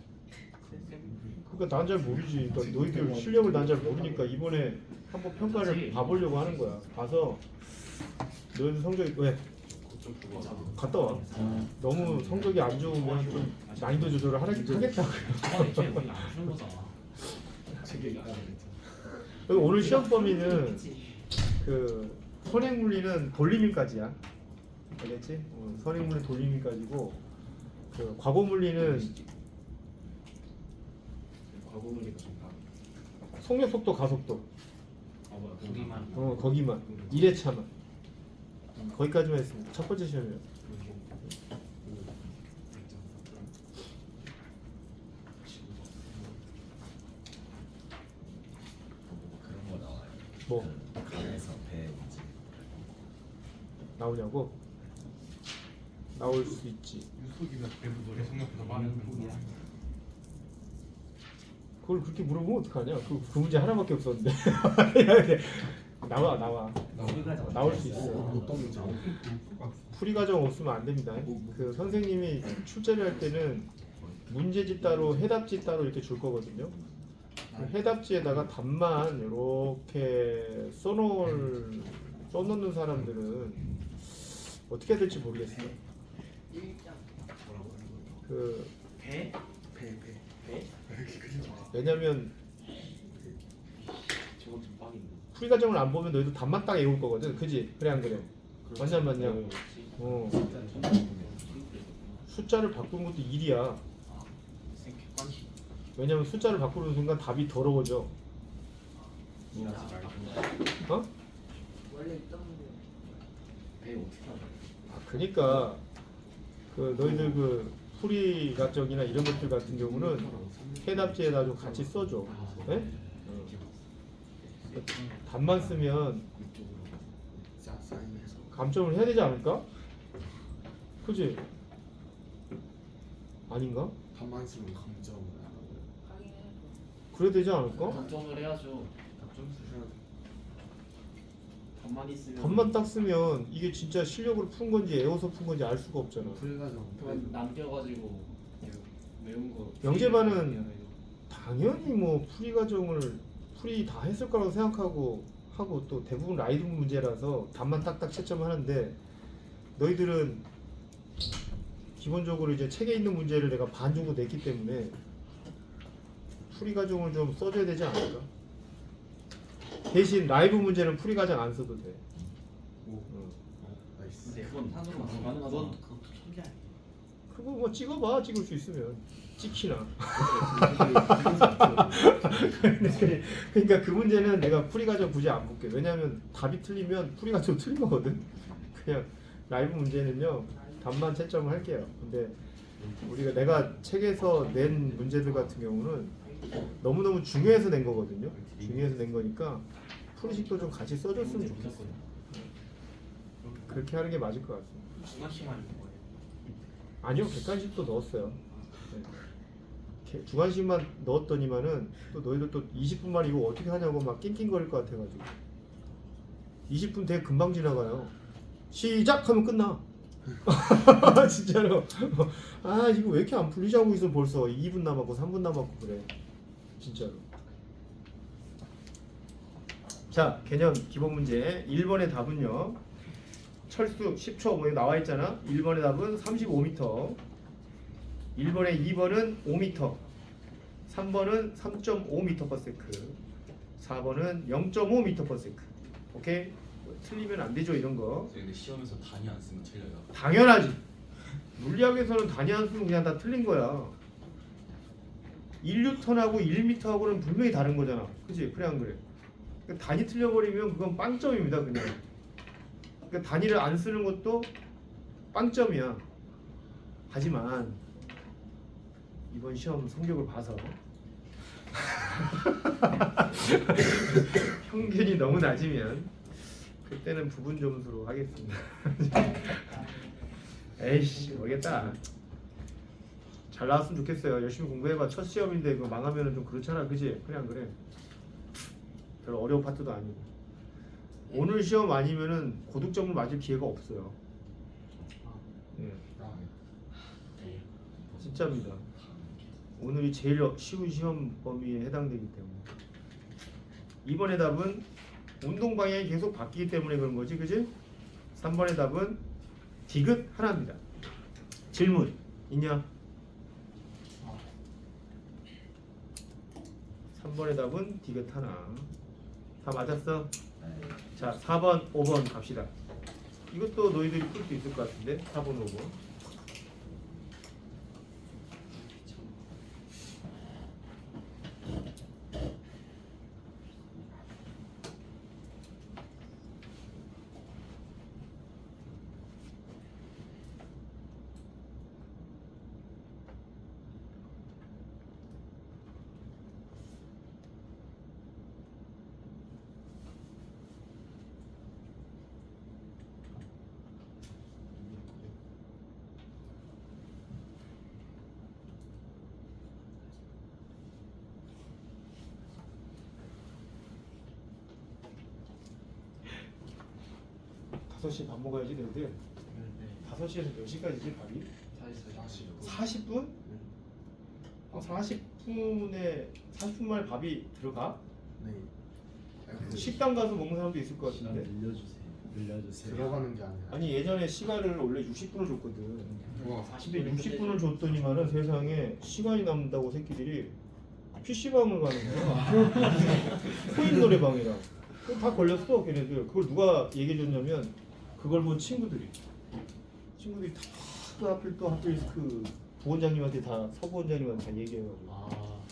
그러니까 난 잘 모르지. 그러니까 너희들 실력을 난 잘 모르니까 이번에 한번 평가를 봐보려고 하는 거야. 봐서 너희들 성적이 왜? 갔다 와. 너무 성적이 안 좋으면 좀 난이도 조절을 하겠다고요. 그리고 오늘 시험 범위는 그 선행물리는 돌림인까지야. 알겠지? 선행물리 돌림인까지고 그 과거물리는 과거물리가 좀 다. 속력, 속도, 가속도. 거기만. 거기만 1회차만 거기까지만 했습니다. 첫 번째 시험이요. 그런 거 나와요. 뭐 강에서 배 문제. 나오냐고? 나올 수 있지. 유속이나 배부돌이 생각보다 많은 거야. 그걸 그렇게 물어보면 어떡하냐? 그 문제 하나밖에 없었는데. 나와. 나올 수 있어. 어떤 문제? 풀이 과정 없으면 안 됩니다. 그 선생님이 출제를 할 때는 문제지 따로 해답지 따로 이렇게 줄 거거든요. 그 해답지에다가 답만 이렇게 써놓는 사람들은 어떻게 해야 될지 모르겠어요. 1점. 그 배? 왜냐면 저거 좀 빵인데. 풀이 과정을 안 보면 너희도 답만 딱 외울 거거든. 그지? 그래 안 그래? 맞냐 안 맞냐? 숫자를 바꾸는 것도 일이야. 왜냐면 숫자를 바꾸는 순간 답이 더러워져. 어? 원래 있던 문제. 배 어떻게 하냐? 그러니까 그 너희들 그 풀이 과정이나 이런 것들 같은 경우는 해답지에다 좀 같이 써줘. 네? 답만 쓰면 사인해서 감점을 해야 되지 않을까? 그지? 아닌가? 반만 쓰면 감점을 확인해도. 그래야 되지 않을까? 답점을 해야죠. 답점 쓰셔야 돼. 답만 있으면 답만 딱 쓰면 이게 진짜 실력으로 푼 건지 애워서 푼 건지 알 수가 없잖아. 풀과정 그건 남겨가지고 외운 거. 영재반은 당연히 뭐 풀이 과정을 풀이 다 했을 거라고 생각하고 하고 또 대부분 라이브 문제라서 답만 딱딱 채점하는데 너희들은 기본적으로 이제 책에 있는 문제를 내가 반 정도 냈기 때문에 풀이 과정을 좀 써줘야 되지 않을까? 대신 라이브 문제는 풀이 과정 안 써도 돼. 나이스. 근데 그건 한으로 가능하잖아. 그건 그것도 천재 아니야. 그거 뭐 찍어봐. 찍을 수 있으면 찍히나. 그러니까 그 문제는 내가 풀이 과정 굳이 안 볼게. 왜냐하면 답이 틀리면 풀이 과정 틀린 거거든. 그냥 라이브 문제는요 답만 채점을 할게요. 근데 내가 책에서 낸 문제들 같은 경우는 너무너무 중요해서 낸 거거든요. 중요해서 낸 거니까 풀이식도 좀 같이 써줬으면 좋겠어요. 그렇게 하는 게 맞을 것 같습니다. 중간시만 있는 거예요. 아니요, 객관식도 넣었어요. 네. 주관식만 넣었더니만은 또 너희들 또 20분만 이거 어떻게 하냐고 막 낑낑거릴 것 같아가지고 20분 되게 금방 지나가요. 시작하면 끝나. 진짜로. 아 이거 왜 이렇게 안 풀리자고 있어 벌써 2분 남았고 3분 남았고 그래. 진짜로. 자 개념 기본 문제 1번의 답은요. 철수 10초 뭐 나와 있잖아. 1번의 답은 35m. 1번에 2번은 5m. 3번은 3.5m/s. 4번은 0.5m/s. 오케이? 틀리면 안 되죠 이런 거. 근데 시험에서 단위 안 쓰면 틀려요. 당연하지. 물리학에서는 단위 안 쓰면 그냥 다 틀린 거야. 1N하고 1m하고는 분명히 다른 거잖아. 그치? 그래 안 그래? 그러니까 단위 틀려버리면 그건 빵점입니다 그냥. 그러니까 단위를 안 쓰는 것도 빵점이야. 하지만 이번 시험 성적을 봐서 평균이 너무 낮으면 그때는 부분 점수로 하겠습니다. 에이씨 모르겠다. 잘 나왔으면 좋겠어요. 열심히 공부해봐. 첫 시험인데 이거 망하면은 좀 그렇잖아, 그지? 그래 안 그래? 별로 어려운 파트도 아니고. 오늘 시험 아니면은 고득점을 맞을 기회가 없어요. 예, 네. 진짜입니다. 오늘이 제일 쉬운 시험 범위에 해당되기 때문에. 이번의 답은 운동 방향이 계속 바뀌기 때문에 그런 거지, 그지? 3번의 답은 디귿 하나입니다. 질문 있냐? 3번의 답은 디귿 하나. 다 맞았어? 네. 자, 4번, 5번 갑시다. 이것도 너희들이 풀 수 있을 것 같은데 4번, 5번. 다섯 시에 밥 먹어야지 너희들. 5시에서 몇 시까지지 밥이? 40분? 40분 만에 밥이 들어가? 네. 식당 가서 먹는 사람도 있을 것 같은데. 늘려주세요. 들어가는 게 아니라. 아니 예전에 시간을 원래 60분을 줬거든. 우와. 근데 60분을 줬더니만은 세상에 시간이 남는다고 새끼들이 PC방을 가는 거야. 코인 노래방이라. 그거 다 걸렸어 걔네들. 그걸 누가 얘기해줬냐면 그걸 본 친구들이 다 하필 그 부원장님한테 다 서부원장님한테 다 얘기해가지고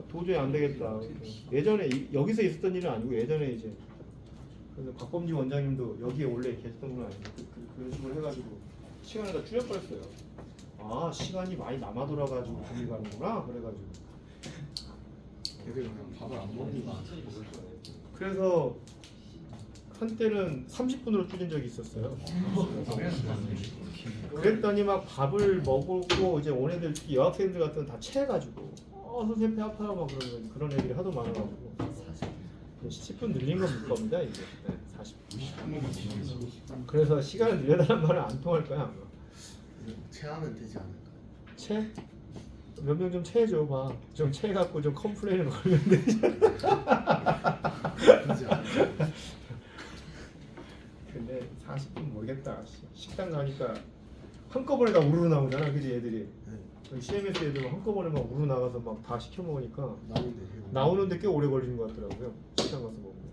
도저히 안 되겠다. 예전에 여기서 있었던 일은 아니고 예전에 이제 그래서 박범지 원장님도 여기에 원래 계셨던 건 아니고 그런 식으로 해가지고 시간을 다 줄여버렸어요. 아 시간이 많이 남아 돌아가지고 분이 가는구나 그래가지고 걔들 그냥 밥을 안 먹으니까. 그래서 한때는 30분으로 줄인 적이 있었어요. 그랬더니 막 밥을 먹고 이제 온 애들 특히 여학생들 같은 건 다 체해가지고 선생님 배 아파요 막 그런 애들이 하도 많아가지고 10분 늘린 건 못 겁니다 이제. 네, 40분. 그래서 시간을 늘려달라는 말은 안 통할 거야 아마. 체하면 되지 않을까? 체? 몇 명 좀 체해줘 봐. 좀 체해갖고 좀 컴플레인을 걸면 되지. 되지 않을까? 근데 40분 모르겠다. 식당 가니까 한꺼번에 다 우르르 나오잖아, 그지 애들이. CMS 애들 한꺼번에 막 우르 나가서 막 다 시켜 먹으니까 나오는데 해요. 나오는데 꽤 오래 걸리는 것 같더라고요. 시장 가서 먹으면.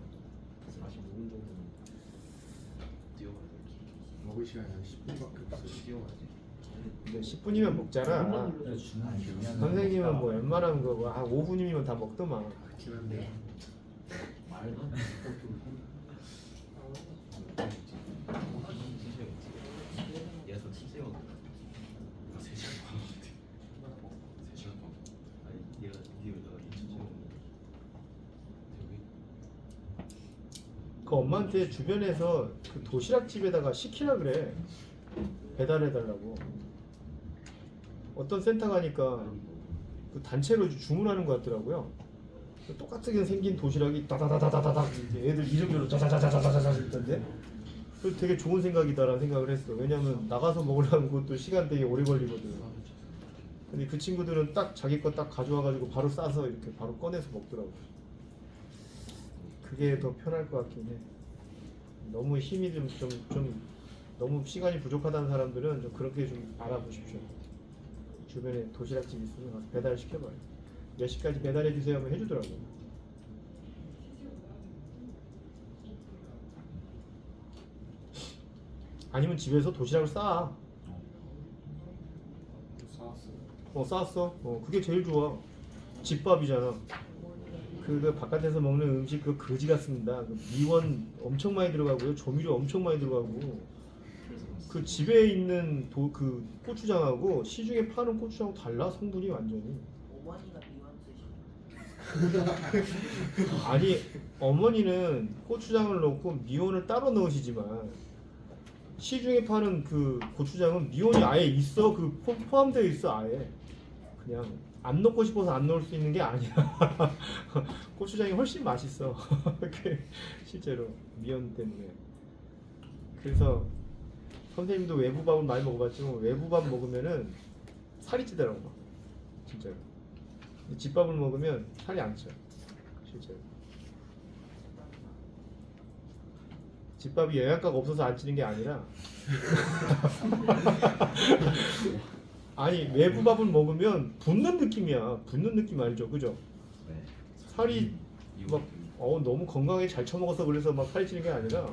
45분 정도는 뛰어가야 돼. 먹을 시간이 한 10분밖에 없어요. 뛰어가야지. 근데 10분이면 먹잖아. 선생님은 뭐 웬만하면 그거 한 5분이면 다 먹더만. 그렇긴 한데 말도 안 돼. 얘서 치세요. 3시간 반 같아. 3시간 반. 아니 얘가 인천시간 여기 그 엄마한테 주변에서 그 도시락집에다가 시키라 그래. 배달해달라고. 어떤 센터 가니까 그 단체로 주문하는 것 같더라고요. 똑같게 생긴 도시락이 다다다다다다닥 이렇게 애들 이름대로 자자자자자자자 있던데. 그 되게 좋은 생각이다라는 생각을 했어. 왜냐면 나가서 먹으려면 그것도 시간 되게 오래 걸리거든. 근데 그 친구들은 딱 자기 거 딱 가져와가지고 바로 싸서 이렇게 바로 꺼내서 먹더라고. 그게 더 편할 것 같긴 해. 너무 힘이 좀 너무 시간이 부족하다는 사람들은 좀 그렇게 좀 알아보십시오. 주변에 도시락집 있으면 가서 배달 시켜봐요. 몇 시까지 배달해 주세요 하면 해주더라고. 아니면 집에서 도시락을 싸. 사왔어요. 싸왔어. 그게 제일 좋아. 집밥이잖아. 그 바깥에서 먹는 음식 그 거지 같습니다. 그 미원 엄청 많이 들어가고요. 조미료 엄청 많이 들어가고. 그 집에 있는 그 고추장하고 시중에 파는 고추장 달라 성분이 완전히. 어머니가 미원 쓰시고 아니 어머니는 고추장을 넣고 미원을 따로 넣으시지만 시중에 파는 그 고추장은 미원이 아예 있어. 그 포함되어 있어 아예. 그냥 안 넣고 싶어서 안 넣을 수 있는 게 아니야. 고추장이 훨씬 맛있어. 실제로 미원 때문에. 그래서 선생님도 외부밥을 많이 먹어봤지만 외부밥 먹으면은 살이 찌더라고 막. 진짜로. 근데 집밥을 먹으면 살이 안 쪄. 실제로. 집밥이 영양가가 없어서 안 찌는 게 아니라 아니 외부밥을 먹으면 붓는 느낌이야. 붓는 느낌 알죠? 그죠? 네. 살이 막 너무 건강하게 잘 처먹어서 그래서 막 살이 찌는 게 아니라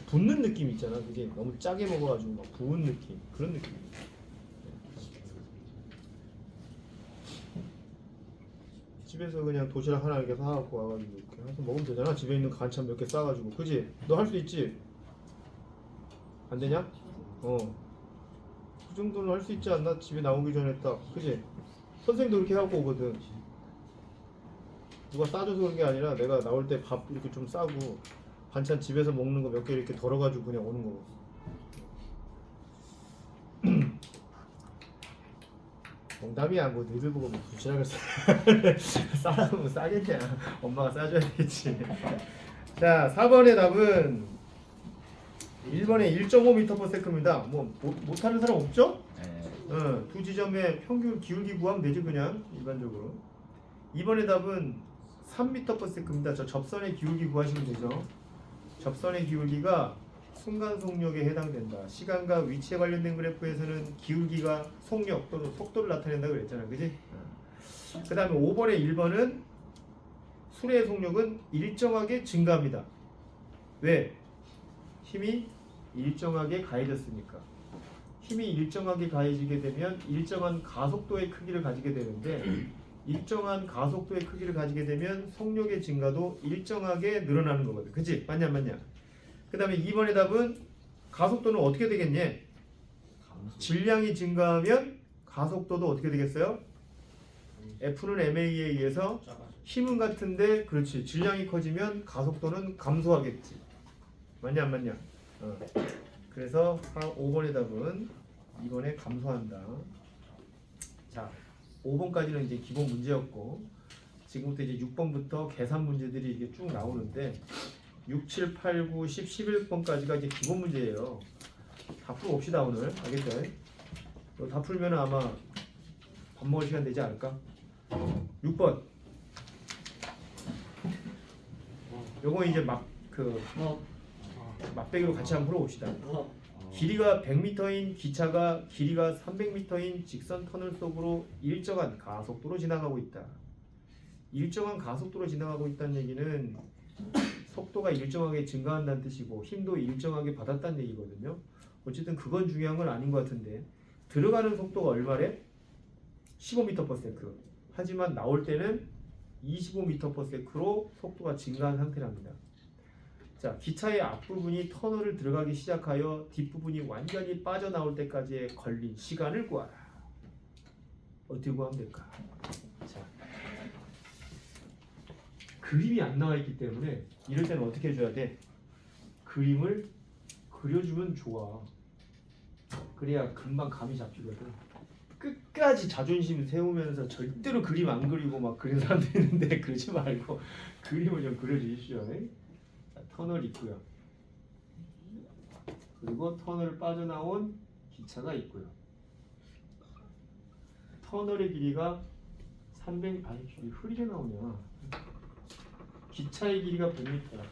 붓는 느낌 있잖아. 그게 너무 짜게 먹어가지고 막 부은 느낌 그런 느낌. 집에서 그냥 도시락 하나 이렇게 사갖고 와가지고 이렇게 해서 먹으면 되잖아. 집에 있는 반찬 몇 개 싸가지고. 그지? 너 할 수 있지? 안 되냐? 그 정도는 할 수 있지 않나? 집에 나오기 전에 딱. 그지? 선생님도 그렇게 하고 오거든. 누가 싸줘서 그런 게 아니라 내가 나올 때 밥 이렇게 좀 싸고 반찬 집에서 먹는 거 몇 개 이렇게 덜어가지고 그냥 오는 거. 농담이야. 뭐 너희들 보고 뭐 도시락을 싸라면 뭐 싸겠냐. 엄마가 싸줘야 되겠지. 자 4번의 답은 1번에 1.5m/s입니다. 뭐 못하는 사람 없죠? 네. 두 지점의 평균 기울기 구하면 되지 그냥 일반적으로. 2번의 답은 3m/s입니다. 저 접선의 기울기 구하시면 되죠. 접선의 기울기가 순간 속력에 해당된다. 시간과 위치에 관련된 그래프에서는 기울기가 속력 또는 속도를 나타낸다고 그랬잖아. 그지? 그 다음에 5번에 1번은 수레의 속력은 일정하게 증가합니다. 왜? 힘이 일정하게 가해졌으니까. 힘이 일정하게 가해지게 되면 일정한 가속도의 크기를 가지게 되는데 일정한 가속도의 크기를 가지게 되면 속력의 증가도 일정하게 늘어나는 거거든. 그치? 맞냐 맞냐? 그 다음에 2번의 답은 가속도는 어떻게 되겠니? 질량이 증가하면 가속도도 어떻게 되겠어요? F는 MA에 의해서 힘은 같은데 그렇지 질량이 커지면 가속도는 감소하겠지. 맞냐 안 맞냐? 그래서 5번의 답은 2번에 감소한다. 자 5번까지는 이제 기본 문제였고 지금부터 이제 6번부터 계산 문제들이 이게 쭉 나오는데 6, 7, 8, 9, 10, 11번까지가 이제 기본 문제예요. 다 풀어봅시다 오늘. 알겠죠? 이거 다 풀면 아마 밥 먹을 시간 되지 않을까? 6번. 요거 이제 막배기로 같이 한번 풀어봅시다. 길이가 100m인 기차가 길이가 300m인 직선 터널 속으로 일정한 가속도로 지나가고 있다. 일정한 가속도로 지나가고 있다는 얘기는 속도가 일정하게 증가한다는 뜻이고 힘도 일정하게 받았다는 얘기거든요. 어쨌든 그건 중요한 건 아닌 것 같은데 들어가는 속도가 얼마래? 15m/s. 하지만 나올 때는 25m/s로 속도가 증가한 상태랍니다. 자, 기차의 앞부분이 터널을 들어가기 시작하여 뒷부분이 완전히 빠져나올 때까지의 걸린 시간을 구하라. 어떻게 구하면 될까? 자, 그림이 안 나와 있기 때문에 이럴 때는 어떻게 해줘야 돼? 그림을 그려주면 좋아. 그래야 금방 감이 잡히거든. 끝까지 자존심 세우면서 절대로 그림 안 그리고 막 그런 사람도 있는데 그러지 말고 그림을 좀 그려주십시오. 자, 터널 있고요. 그리고 터널을 빠져나온 기차가 있고요. 터널의 길이가 300, 아니 왜 흐리게 나오냐. 기차의 길이가 100m.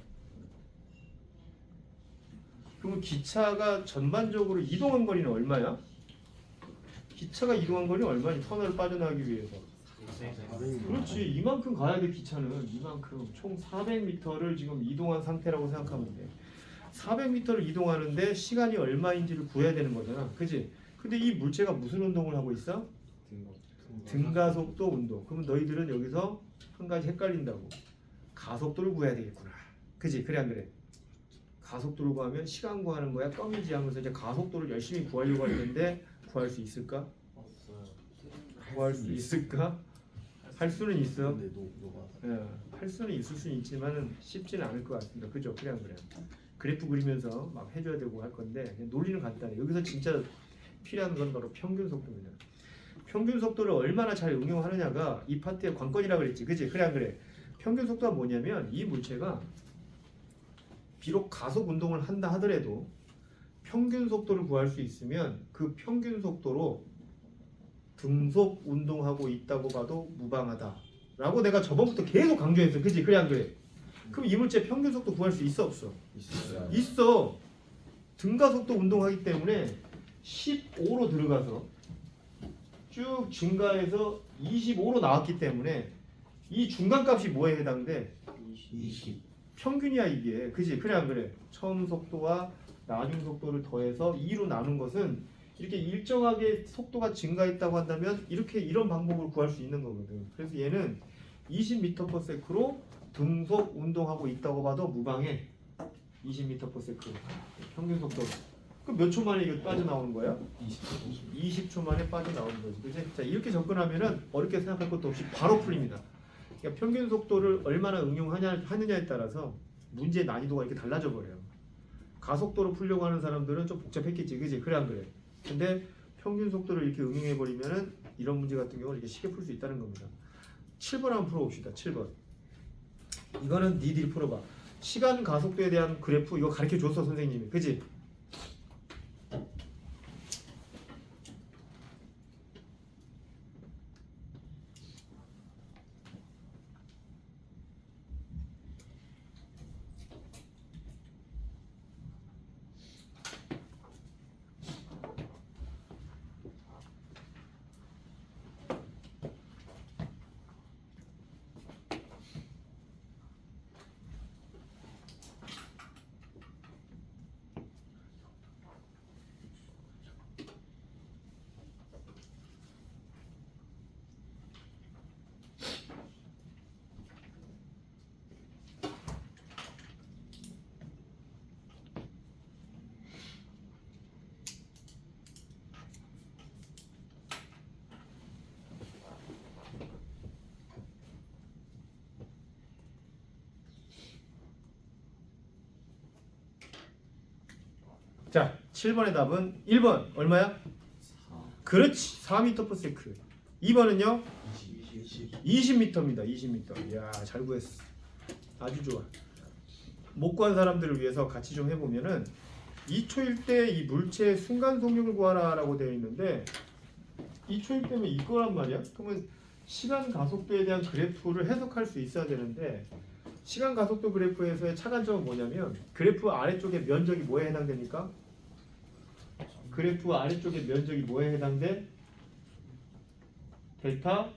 그러면 기차가 전반적으로 이동한 거리는 얼마야? 기차가 이동한 거리는 얼마니? 터널을 빠져나가기 위해서. 그렇지. 이만큼 가야 돼. 기차는 이만큼 총 400m를 지금 이동한 상태라고 생각하면 돼. 400m를 이동하는데 시간이 얼마인지를 구해야 되는 거잖아. 그지? 근데 이 물체가 무슨 운동을 하고 있어? 등가속도 운동. 그러면 너희들은 여기서 한 가지 헷갈린다고. 가속도를 구해야 되겠구나. 그지? 그래 안 그래? 가속도를 구하면 시간 구하는 거야. 껌이지 하면서 이제 가속도를 열심히 구하려고 할 텐데 구할 수 있을까? 구할 수 있을까? 할 수는 있어. 예, 할 수는 있을 수는 있지만은 쉽지는 않을 것 같습니다. 그죠? 그래 안 그래? 그래프 그리면서 막 해줘야 되고 할 건데 그냥 논리는 간단해. 여기서 진짜 필요한 건 바로 평균 속도입니다. 평균 속도를 얼마나 잘 응용하느냐가 이 파트의 관건이라 그랬지. 그지? 그래 안 그래? 평균 속도가 뭐냐면 이 물체가 비록 가속 운동을 한다 하더라도 평균 속도를 구할 수 있으면 그 평균 속도로 등속 운동하고 있다고 봐도 무방하다 라고 내가 저번부터 계속 강조했어. 그지? 그래 안 그래? 그럼 이 물체 평균 속도 구할 수 있어 없어? 있어. 등가속도 운동하기 때문에 15로 들어가서 쭉 증가해서 25로 나왔기 때문에 이 중간값이 뭐에 해당돼? 20. 평균이야 이게. 그지? 그래 안 그래? 처음 속도와 나중 속도를 더해서 2로 나눈 것은 이렇게 일정하게 속도가 증가했다고 한다면 이렇게 이런 방법을 구할 수 있는 거거든. 그래서 얘는 20m/s로 등속 운동하고 있다고 봐도 무방해. 20m/s 평균 속도. 그럼 몇 초 만에 이게 빠져나오는 거야? 20초 만에 빠져나오는 거지. 그치? 자, 이렇게 접근하면은 어렵게 생각할 것도 없이 바로 풀립니다. 그러니까 평균 속도를 얼마나 응용하느냐에 따라서 문제의 난이도가 이렇게 달라져 버려요. 가속도로 풀려고 하는 사람들은 좀 복잡했겠지. 그지? 그래 안 그래? 근데 평균 속도를 이렇게 응용해 버리면은 이런 문제 같은 경우는 이렇게 쉽게 풀 수 있다는 겁니다. 7번 한번 풀어봅시다. 7번. 이거는 니들이 풀어봐. 시간 가속도에 대한 그래프 이거 가르쳐 줬어 선생님이. 그지? 자, 7번의 답은 1번 얼마야? 그렇지. 4m/s. 2번은요? 20m입니다. 20m. 이야, 잘 구했어. 아주 좋아. 못 구한 사람들을 위해서 같이 좀 해보면은 2초일 때 이 물체의 순간 속력을 구하라라고 되어 있는데 2초일 때면 이거란 말이야. 그러면 시간 가속도에 대한 그래프를 해석할 수 있어야 되는데 시간 가속도 그래프에서의 차관점은 뭐냐면 그래프 아래쪽에 면적이 뭐에 해당됩니까? 그래프 아래쪽의 면적이 뭐에 해당돼? 델타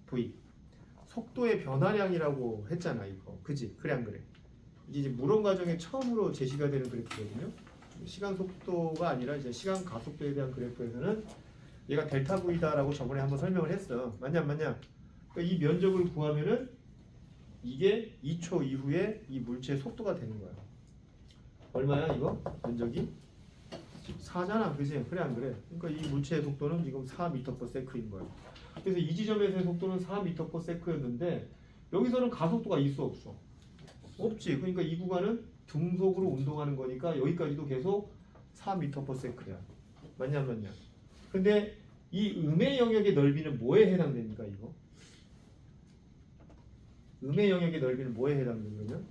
V. 속도의 변화량이라고 했잖아 이거. 그지? 그래 안 그래? 이게 이제 물원 과정에 처음으로 제시가 되는 그래프거든요. 시간 속도가 아니라 이제 시간 가속도에 대한 그래프에서는 얘가 델타 V다라고 저번에 한번 설명을 했어. 맞냐 안 맞냐? 그러니까 이 면적을 구하면은 이게 2초 이후에 이 물체의 속도가 되는 거야. 얼마야 이거? 면적이? 4잖아. 그지? 그래 안 그래? 그러니까 이 물체의 속도는 지금 4m/s인 거야. 그래서 이 지점에서의 속도는 4m/s였는데 여기서는 가속도가 있어 없어? 없지. 그러니까 이 구간은 등속으로 운동하는 거니까 여기까지도 계속 4m/s야. 맞냐 안 맞냐? 근데 이 음의 영역의 넓이는 뭐에 해당됩니까 이거? 음의 영역의 넓이는 뭐에 해당되냐면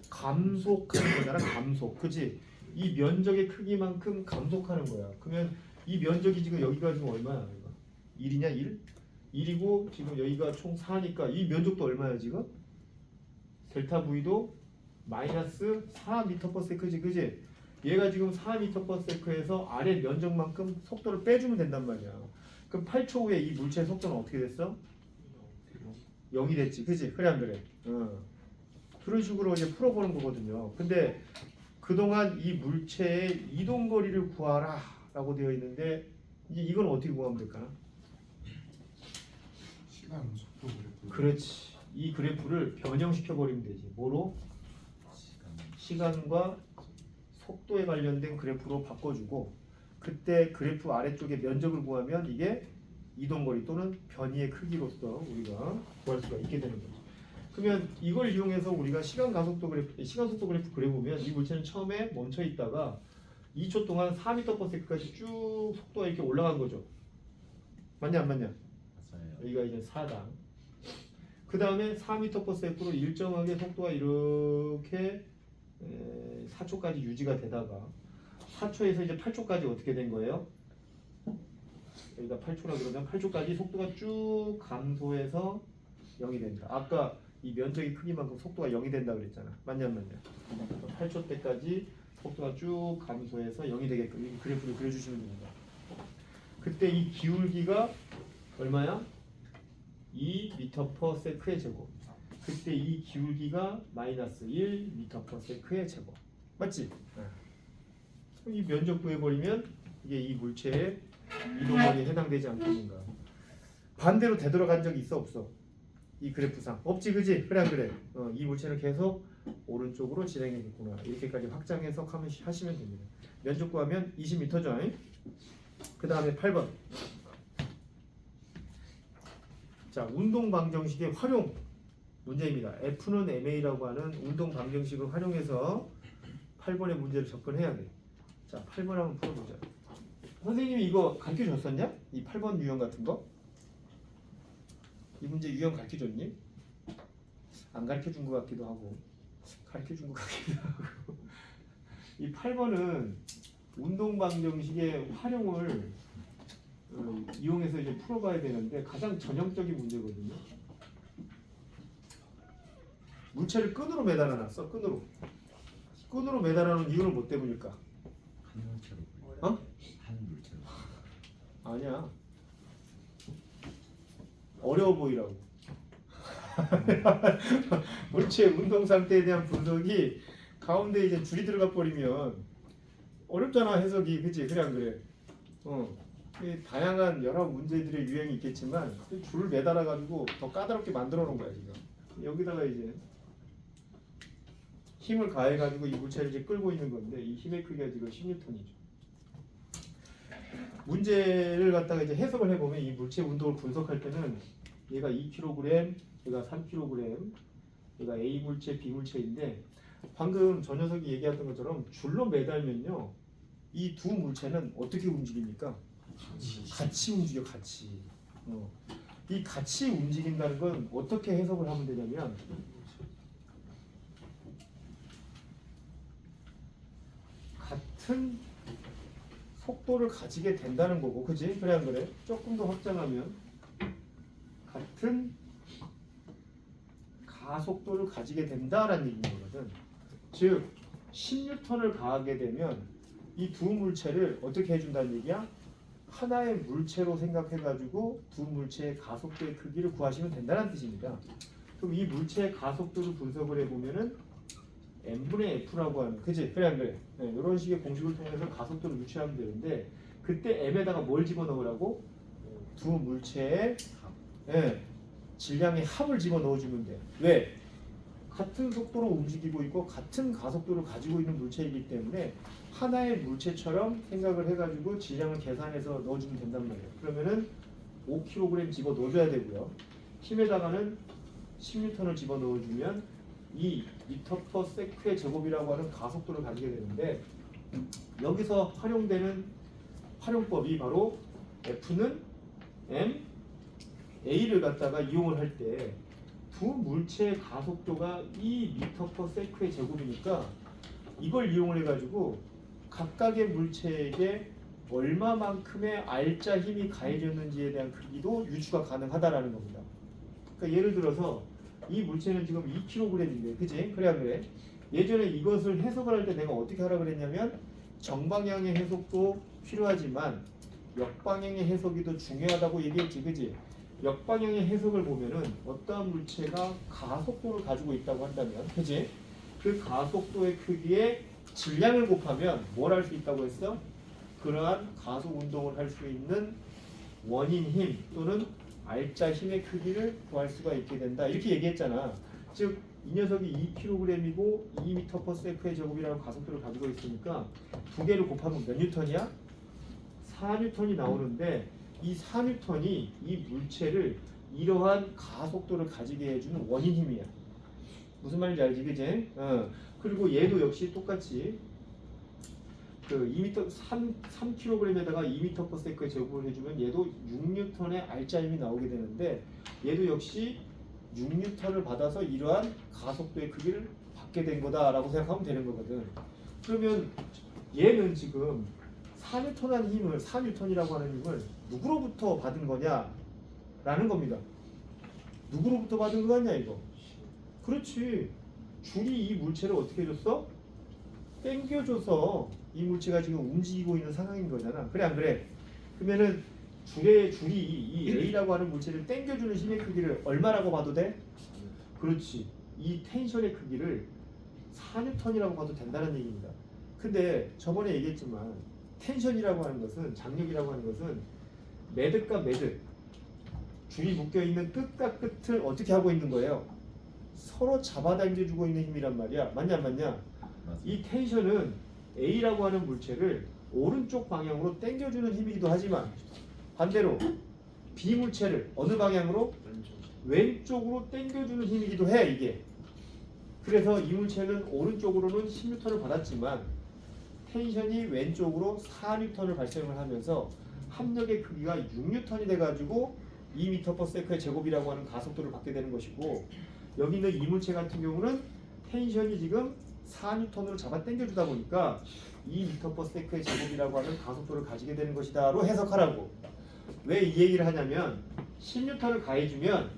감속하는 거잖아. 감속. 그치? 이 면적의 크기만큼 감속하는 거야. 그러면 이 면적이 지금 여기가 지금 얼마야? 1이냐 1? 1이고 지금 여기가 총 4니까 이 면적도 얼마야 지금? 델타 V도 마이너스 4m/s지. 그지? 얘가 지금 4m/s에서 아래 면적만큼 속도를 빼주면 된단 말이야. 그럼 8초 후에 이 물체의 속도는 어떻게 됐어? 0이 됐지. 그지? 그래 안 그래? 그런 식으로 이제 풀어보는 거거든요. 근데 그동안 이 물체의 이동거리를 구하라 라고 되어 있는데 이제 이건 어떻게 구하면 될까나? 시간 속도 그래프. 그렇지. 이 그래프를 변형시켜 버리면 되지. 뭐로? 시간과 속도에 관련된 그래프로 바꿔주고 그때 그래프 아래쪽에 면적을 구하면 이게 이동거리 또는 변이의 크기로서 우리가 구할 수가 있게 되는 거죠. 그러면 이걸 이용해서 우리가 시간 속도 그래프 그려보면 이 물체는 처음에 멈춰 있다가 2초 동안 4m/s까지 쭉 속도가 이렇게 올라간 거죠. 맞냐 안 맞냐? 맞아요. 여기가 이제 4다. 그 다음에 4m/s로 일정하게 속도가 이렇게 4초까지 유지가 되다가 4초에서 이제 8초까지 어떻게 된 거예요? 여기가 8초라 그러면 8초까지 속도가 쭉 감소해서 0이 된다. 아까 이 면적의 크기만큼 속도가 0이 된다 그랬잖아. 맞냐 안 맞냐? 8초 때까지 속도가 쭉 감소해서 0이 되게끔 이 그래프를 그려주시면 됩니다. 그때 이 기울기가 얼마야? 2m/s의 제곱. 그때 이 기울기가 마이너스 1m/s의 제곱. 맞지? 이 면적 구해버리면 이게 이 물체의 이동거리에 해당되지 않겠는가. 반대로 되돌아간 적이 있어 없어? 이 그래프상 없지. 그지? 그래 안 그래? 이 물체는 계속 오른쪽으로 진행해겠구나. 이렇게까지 확장 해석하면 하시면 됩니다. 면적 구하면 20m죠. 그 다음에 8번. 자, 운동 방정식의 활용 문제입니다. F는 MA라고 하는 운동 방정식을 활용해서 8번의 문제를 접근해야 돼. 자, 8번 한번 풀어보자. 선생님이 이거 가르쳐 줬었냐? 이 8번 유형 같은 거? 이 문제 유형 가르쳐 줬니? 안 가르쳐 준 것 같기도 하고 가르쳐 준 것 같기도 하고 이 8번은 운동 방정식의 활용을 이용해서 이제 풀어봐야 되는데 가장 전형적인 문제거든요. 물체를 끈으로 매달아 놨어. 끈으로 매달아 놓은 이유는 뭐 때문일까? 한 물체로. 어? 한 물체로. 아니야. 어려워 보이라고. 물체의 운동 상태에 대한 분석이 가운데 이제 줄이 들어가 버리면 어렵잖아 해석이. 그치? 그래 안 그래? 이 다양한 여러 문제들의 유형이 있겠지만 줄을 매달아 가지고 더 까다롭게 만들어 놓은 거야 지금. 여기다가 이제 힘을 가해 가지고 이 물체를 이제 끌고 있는 건데 이 힘의 크기가 지금 10N이죠. 문제를 갖다가 이제 해석을 해보면 이 물체 운동을 분석할 때는 얘가 2kg, 얘가 3kg, 얘가 A 물체, B 물체인데 방금 저 녀석이 얘기했던 것처럼 줄로 매달면요 이 두 물체는 어떻게 움직입니까? 같이 움직여. 같이. 이 같이 움직인다는 건 어떻게 해석을 하면 되냐면 같은 속도를 가지게 된다는 거고, 그지? 그래 안 그래? 조금 더 확장하면 같은 가속도를 가지게 된다라는 얘기인 거거든. 즉 10N을 가하게 되면 이 두 물체를 어떻게 해준다는 얘기야? 하나의 물체로 생각해가지고 두 물체의 가속도의 크기를 구하시면 된다는 뜻입니다. 그럼 이 물체의 가속도를 분석을 해보면은 n분의 f라고 하는, 그지? 그래 안 그래? 네, 이런 식의 공식을 통해서 가속도를 유추하면 되는데 그때 m에다가 뭘 집어넣으라고? 두 물체의 질량의 합을 집어넣어주면 돼. 왜? 같은 속도로 움직이고 있고 같은 가속도를 가지고 있는 물체이기 때문에 하나의 물체처럼 생각을 해가지고 질량을 계산해서 넣어주면 된단 말이에요. 그러면은 5kg 집어 넣어줘야 되고요. 힘에다가는 10N을 집어 넣어주면 이 m/s의 제곱이라고 하는 가속도를 가지게 되는데 여기서 활용되는 활용법이 바로 F는 m, a를 갖다가 이용을 할 때 두 물체의 가속도가 2m/s의 제곱이니까 이걸 이용을 해가지고 각각의 물체에게 얼마만큼의 R자 힘이 가해졌는지에 대한 크기도 유추가 가능하다라는 겁니다. 그러니까 예를 들어서 이 물체는 지금 2kg인데, 그지? 그래 안 그래? 예전에 이것을 해석을 할 때 내가 어떻게 하라 그랬냐면 정방향의 해석도 필요하지만 역방향의 해석이 더 중요하다고 얘기했지, 그지? 역방향의 해석을 보면은 어떠한 물체가 가속도를 가지고 있다고 한다면, 그지? 그 가속도의 크기에 질량을 곱하면 뭘 할 수 있다고 했어? 그러한 가속 운동을 할 수 있는 원인 힘 또는 R자 힘의 크기를 구할 수가 있게 된다. 이렇게 얘기했잖아. 즉, 이 녀석이 2kg이고 2m/s의 제곱이라는 가속도를 가지고 있으니까 두 개를 곱하면 몇 뉴턴이야? 4뉴턴이 나오는데 이 4뉴턴이 이 물체를 이러한 가속도를 가지게 해주는 원인 힘이야. 무슨 말인지 알지, 그지? 그리고 얘도 역시 똑같이 그 3kg에다가 2m/s의 제곱을 해주면 얘도 6뉴턴의 R자 힘이 나오게 되는데 얘도 역시 6뉴턴을 받아서 이러한 가속도의 크기를 받게 된 거다라고 생각하면 되는 거거든. 그러면 얘는 지금 4뉴턴한 힘을 4뉴턴이라고 하는 힘을 누구로부터 받은 거냐라는 겁니다. 누구로부터 받은 거 같냐 이거? 그렇지. 줄이 이 물체를 어떻게 해줬어? 당겨줘서 이 물체가 지금 움직이고 있는 상황인 거잖아. 그래 안 그래? 그러면은 줄이 이 A라고 하는 물체를 당겨주는 힘의 크기를 얼마라고 봐도 돼? 그렇지. 이 텐션의 크기를 4뉴턴이라고 봐도 된다는 얘기입니다. 근데 저번에 얘기했지만 텐션이라고 하는 것은, 장력이라고 하는 것은 매듭과 매듭, 줄이 묶여있는 끝과 끝을 어떻게 하고 있는 거예요? 서로 잡아당겨주고 있는 힘이란 말이야. 맞냐 안 맞냐? 이 텐션은 A라고 하는 물체를 오른쪽 방향으로 당겨주는 힘이기도 하지만 반대로 B 물체를 어느 방향으로? 왼쪽으로 당겨주는 힘이기도 해 이게. 그래서 이 물체는 오른쪽으로는 10N을 받았지만 텐션이 왼쪽으로 4N을 발생을 하면서 합력의 크기가 6N이 돼가지고 2m/s의 제곱이라고 하는 가속도를 받게 되는 것이고, 여기 있는 이 물체 같은 경우는 텐션이 지금 4N으로 잡아 당겨주다 보니까 2m/s의 제곱이라고 하는 가속도를 가지게 되는 것이다로 해석하라고. 왜 이 얘기를 하냐면 10N을 가해주면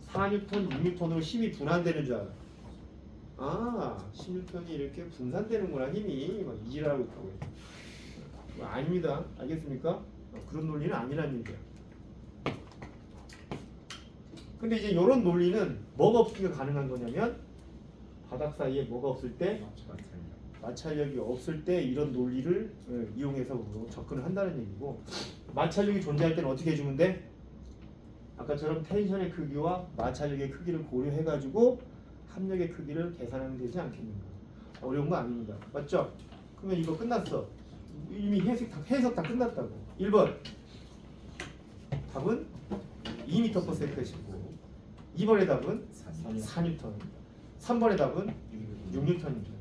4N, 6N으로 힘이 분산되는 줄 알아. 아, 10N이 이렇게 분산되는구나 힘이. 막 이지라고 있다고. 아닙니다. 알겠습니까? 그런 논리는 아니라는 얘기야. 근데 이제 이런 논리는 뭐가 없으니까 가능한 거냐면 바닥 사이에 뭐가 없을 때? 마찰력이 없을 때 이런 논리를 이용해서 접근을 한다는 얘기고, 마찰력이 존재할 때는 어떻게 해주면 돼? 아까처럼 텐션의 크기와 마찰력의 크기를 고려해가지고 합력의 크기를 계산하면 되지 않겠는가. 어려운 거 아닙니다. 맞죠? 그러면 이거 끝났어. 이미 해석 다 끝났다고. 1번 답은 2m/s이고 2번의 답은 4N, 3번의 답은 6N입니다.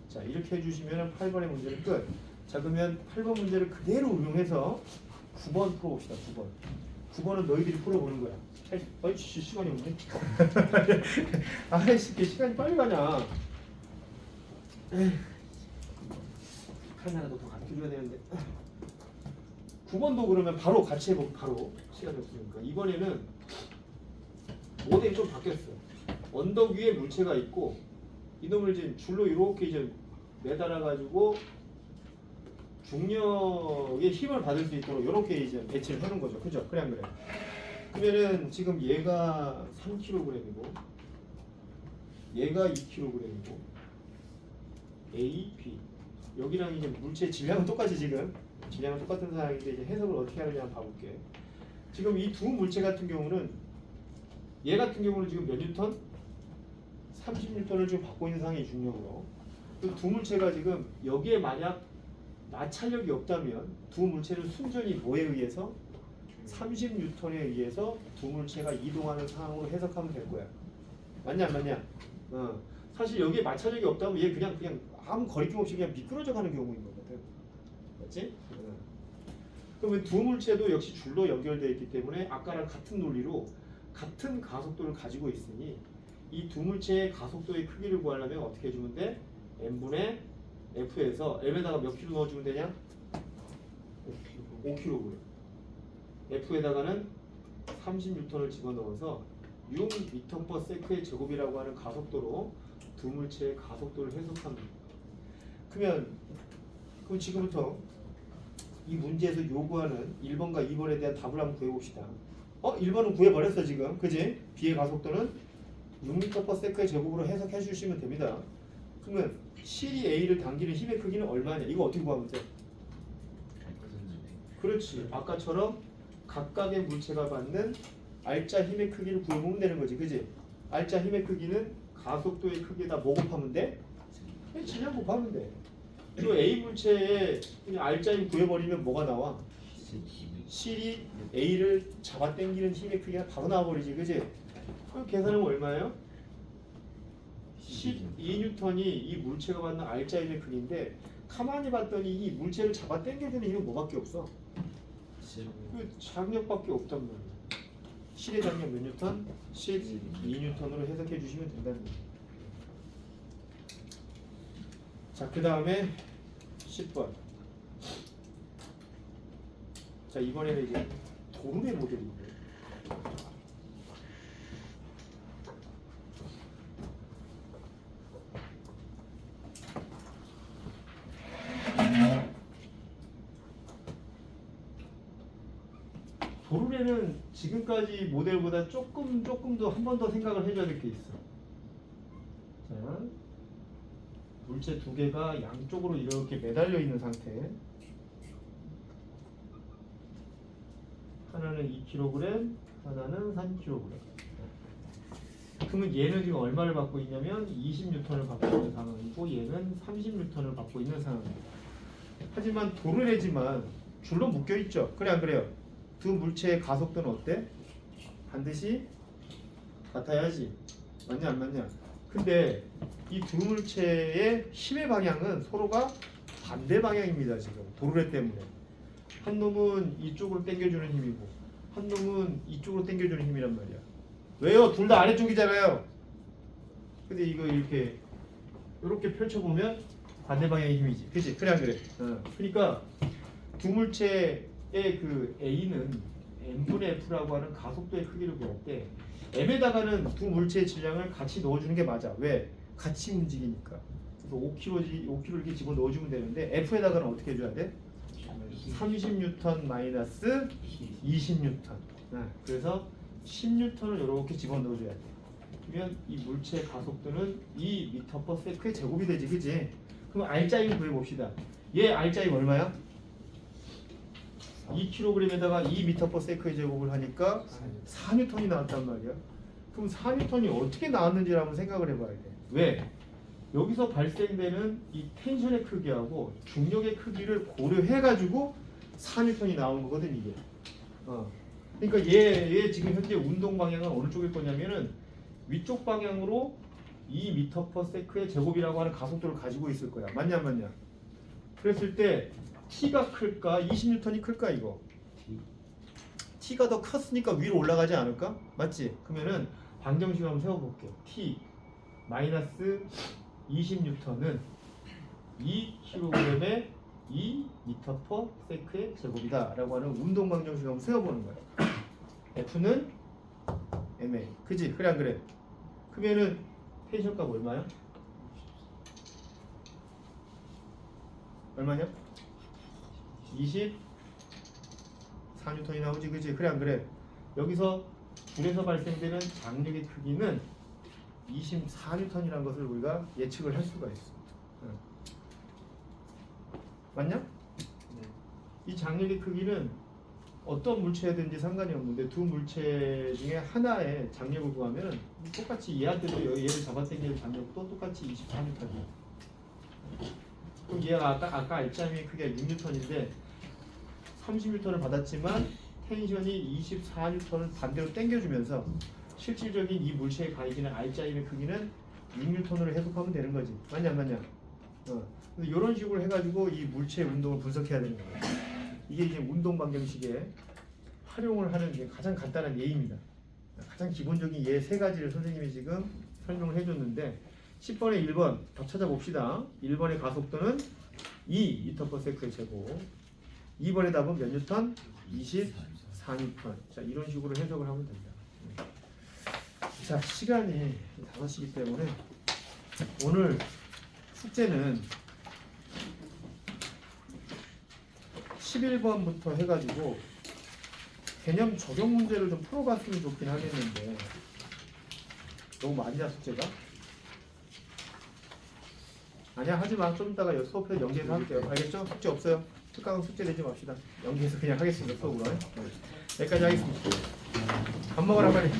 자, 이렇게 해주시면 8번의 문제는 끝. 자, 그러면 8번 문제를 그대로 응용해서 9번 풀어봅시다. 9번은 너희들이 풀어보는 거야. 아이씨, 시간이 없네. 아이씨, 시간이 빨리 가냐. 하나라도 더 가르쳐줘야 되는데. 9번도 그러면 바로 같이 해보고 바로 시간이 없으니까. 이번에는 모델이 좀 바뀌었어. 언덕 위에 물체가 있고 이놈을 이제 줄로 이렇게 이제 매달아 가지고 중력의 힘을 받을 수 있도록 이렇게 이제 배치를 해놓은 거죠. 그죠? 그래 안 그래? 그러면은 지금 얘가 3kg이고 얘가 2kg이고 A, B 여기랑 이제 물체의 질량은 똑같이 지금 질량은 똑같은 상황인데 이제 해석을 어떻게 하느냐 한번 봐볼게. 지금 이 두 물체 같은 경우는 얘 같은 경우는 지금 몇 뉴턴? 30뉴턴을 지금 받고 있는 상황이 중력으로. 그 두 물체가 지금 여기에 만약 마찰력이 없다면 두 물체는 순전히 뭐에 의해서 30뉴턴에 의해서 두 물체가 이동하는 상황으로 해석하면 될 거야. 맞냐 안 맞냐? 사실 여기에 마찰력이 없다면 얘 그냥 아무 거리낌 없이 그냥 미끄러져 가는 경우인 거거든. 맞지? 그러면 두 물체도 역시 줄로 연결되어 있기 때문에 아까랑 같은 논리로 같은 가속도를 가지고 있으니 이 두 물체의 가속도의 크기를 구하려면 어떻게 해주면 돼? n분의 f에서 m에다가 몇 킬로 넣어주면 되냐? 5kg. f에다가는 30뉴턴을 집어넣어서 6m/s의 제곱이라고 하는 가속도로 두 물체의 가속도를 해석합니다. 그럼 지금부터 이 문제에서 요구하는 1번과 2번에 대한 답을 한번 구해봅시다. 1번은 구해버렸어 지금. 그지? B의 가속도는 6m/s의 제곱으로 해석해 주시면 됩니다. 그러면 실이 A를 당기는 힘의 크기는 얼마냐? 이거 어떻게 구하면 돼? 그렇지. 아까처럼 각각의 물체가 받는 알짜 힘의 크기를 구해보면 되는 거지. 그지? 알짜 힘의 크기는 가속도의 크기에다 뭐 곱하면 돼? 질량 곱하면 돼. 또 A 물체에 그냥 알짜 힘 구해버리면 뭐가 나와? 실이 A를 잡아당기는 힘의 크기가 바로 나와버리지. 그지? 그럼 계산하면 얼마예요? 12뉴턴이 이 물체가 받는 알짜 힘의 크기인데 가만히 봤더니 이 물체를 잡아당겨주는 힘은 뭐밖에 없어? 그 장력밖에 없단 말이야. 실의 장력 몇 뉴턴? 12뉴턴으로 해석해 주시면 된다는 거예요. 자, 그 다음에 10번. 자, 이번에는 이제 도름의 모델인데. 도름에는 지금까지 모델보다 조금 더 한 번 더 생각을 해줘야 될 게 있어. 자, 물체 두 개가 양쪽으로 이렇게 매달려 있는 상태. 하나는 2kg, 하나는 3kg. 그러면 얘는 지금 얼마를 받고 있냐면 20뉴턴을 받고 있는 상황이고 얘는 30뉴턴을 받고 있는 상황입니다. 하지만 도르래지만 줄로 묶여 있죠. 그래 안 그래요? 두 물체의 가속도는 어때? 반드시 같아야지. 맞냐 안 맞냐? 근데 이 두 물체의 힘의 방향은 서로가 반대 방향입니다. 지금 도르래 때문에 한 놈은 이쪽으로 당겨주는 힘이고 한 놈은 이쪽으로 당겨주는 힘이란 말이야. 왜요? 둘 다 아래쪽이잖아요. 근데 이거 이렇게 펼쳐보면 반대 방향의 힘이지. 그치? 그래 안 그래? 그러니까 두 물체의 그 A는 n분의 F라고 하는 가속도의 크기를 구할 때 M에다가는 두 물체의 질량을 같이 넣어주는 게 맞아. 왜? 같이 움직이니까. 그래서 5kg 이렇게 집어 넣어주면 되는데 F에다가는 어떻게 해줘야 돼? 30뉴턴 마이너스 20뉴턴. 그래서 10뉴턴을 이렇게 집어 넣어줘야 돼. 그러면 이 물체의 가속도는 2m/s의 제곱이 되지, 그지? 그럼 알짜임 구해봅시다. 얘 알짜임 얼마야? 2kg에다가 2m/s의 제곱을 하니까 4뉴턴이 나왔단 말이야. 그럼 4뉴턴이 어떻게 나왔는지를 한번 생각을 해봐야 돼. 왜? 여기서 발생되는 이 텐션의 크기하고 중력의 크기를 고려해가지고 4뉴턴이 나온 거거든 이게. 그러니까 얘 지금 현재 운동 방향은 어느 쪽일 거냐면은 위쪽 방향으로 2m/s의 제곱이라고 하는 가속도를 가지고 있을 거야. 맞냐 안 맞냐? 그랬을 때 T가 클까? 20뉴턴이 클까 이거? T가 더 컸으니까 위로 올라가지 않을까? 맞지? 그러면은 방정식 한번 세워볼게. T 마이너스 20뉴턴은 2kg에 2m/s의 제곱이다 라고 하는 운동 방정식 한번 세워보는 거야. F는 ma. 그지? 그래 안 그래? 그러면은 텐션 값 얼마야? 얼마냐? 24N이 나오지, 그지? 그래 안 그래? 여기서 줄에서 발생되는 장력의 크기는 24N이라는 것을 우리가 예측을 할 수가 있어. 맞냐? 네. 이 장력의 크기는 어떤 물체든지 상관이 없는데 두 물체 중에 하나의 장력을 구하면 똑같이 얘한테도 얘를 잡아당길 장력도 똑같이 24N이야. 그럼 얘가 아까 알짜미의 크기가 6N인데 30N을 받았지만 텐션이 24N을 반대로 당겨주면서 실질적인 이 물체에 가해지는 알짜임의 크기는 6N으로 해석하면 되는 거지. 맞냐 안 맞냐? 이런 식으로 해가지고 이 물체의 운동을 분석해야 되는 거야. 이게 이제 운동 방정식에 활용을 하는 게 가장 간단한 예입니다. 가장 기본적인 예 세 가지를 선생님이 지금 설명을 해줬는데 10번에 1번 더 찾아봅시다. 1번의 가속도는 2m/s의 제곱. 2번의 답은 몇 뉴턴? 24뉴턴. 자, 이런 식으로 해석을 하면 됩니다. 자, 시간이 5시기 때문에 오늘 숙제는 11번부터 해가지고 개념 적용 문제를 좀 풀어봤으면 좋긴 하겠는데 너무 많이야 숙제가? 아니야 하지마. 좀 이따가 수업해서 연계해서 할게요. 알겠죠? 숙제 없어요. 특강 숙제 내지 맙시다. 연계해서 그냥 하겠습니다. 수업으로. 여기까지 하겠습니다. 밥 먹으라 빨리.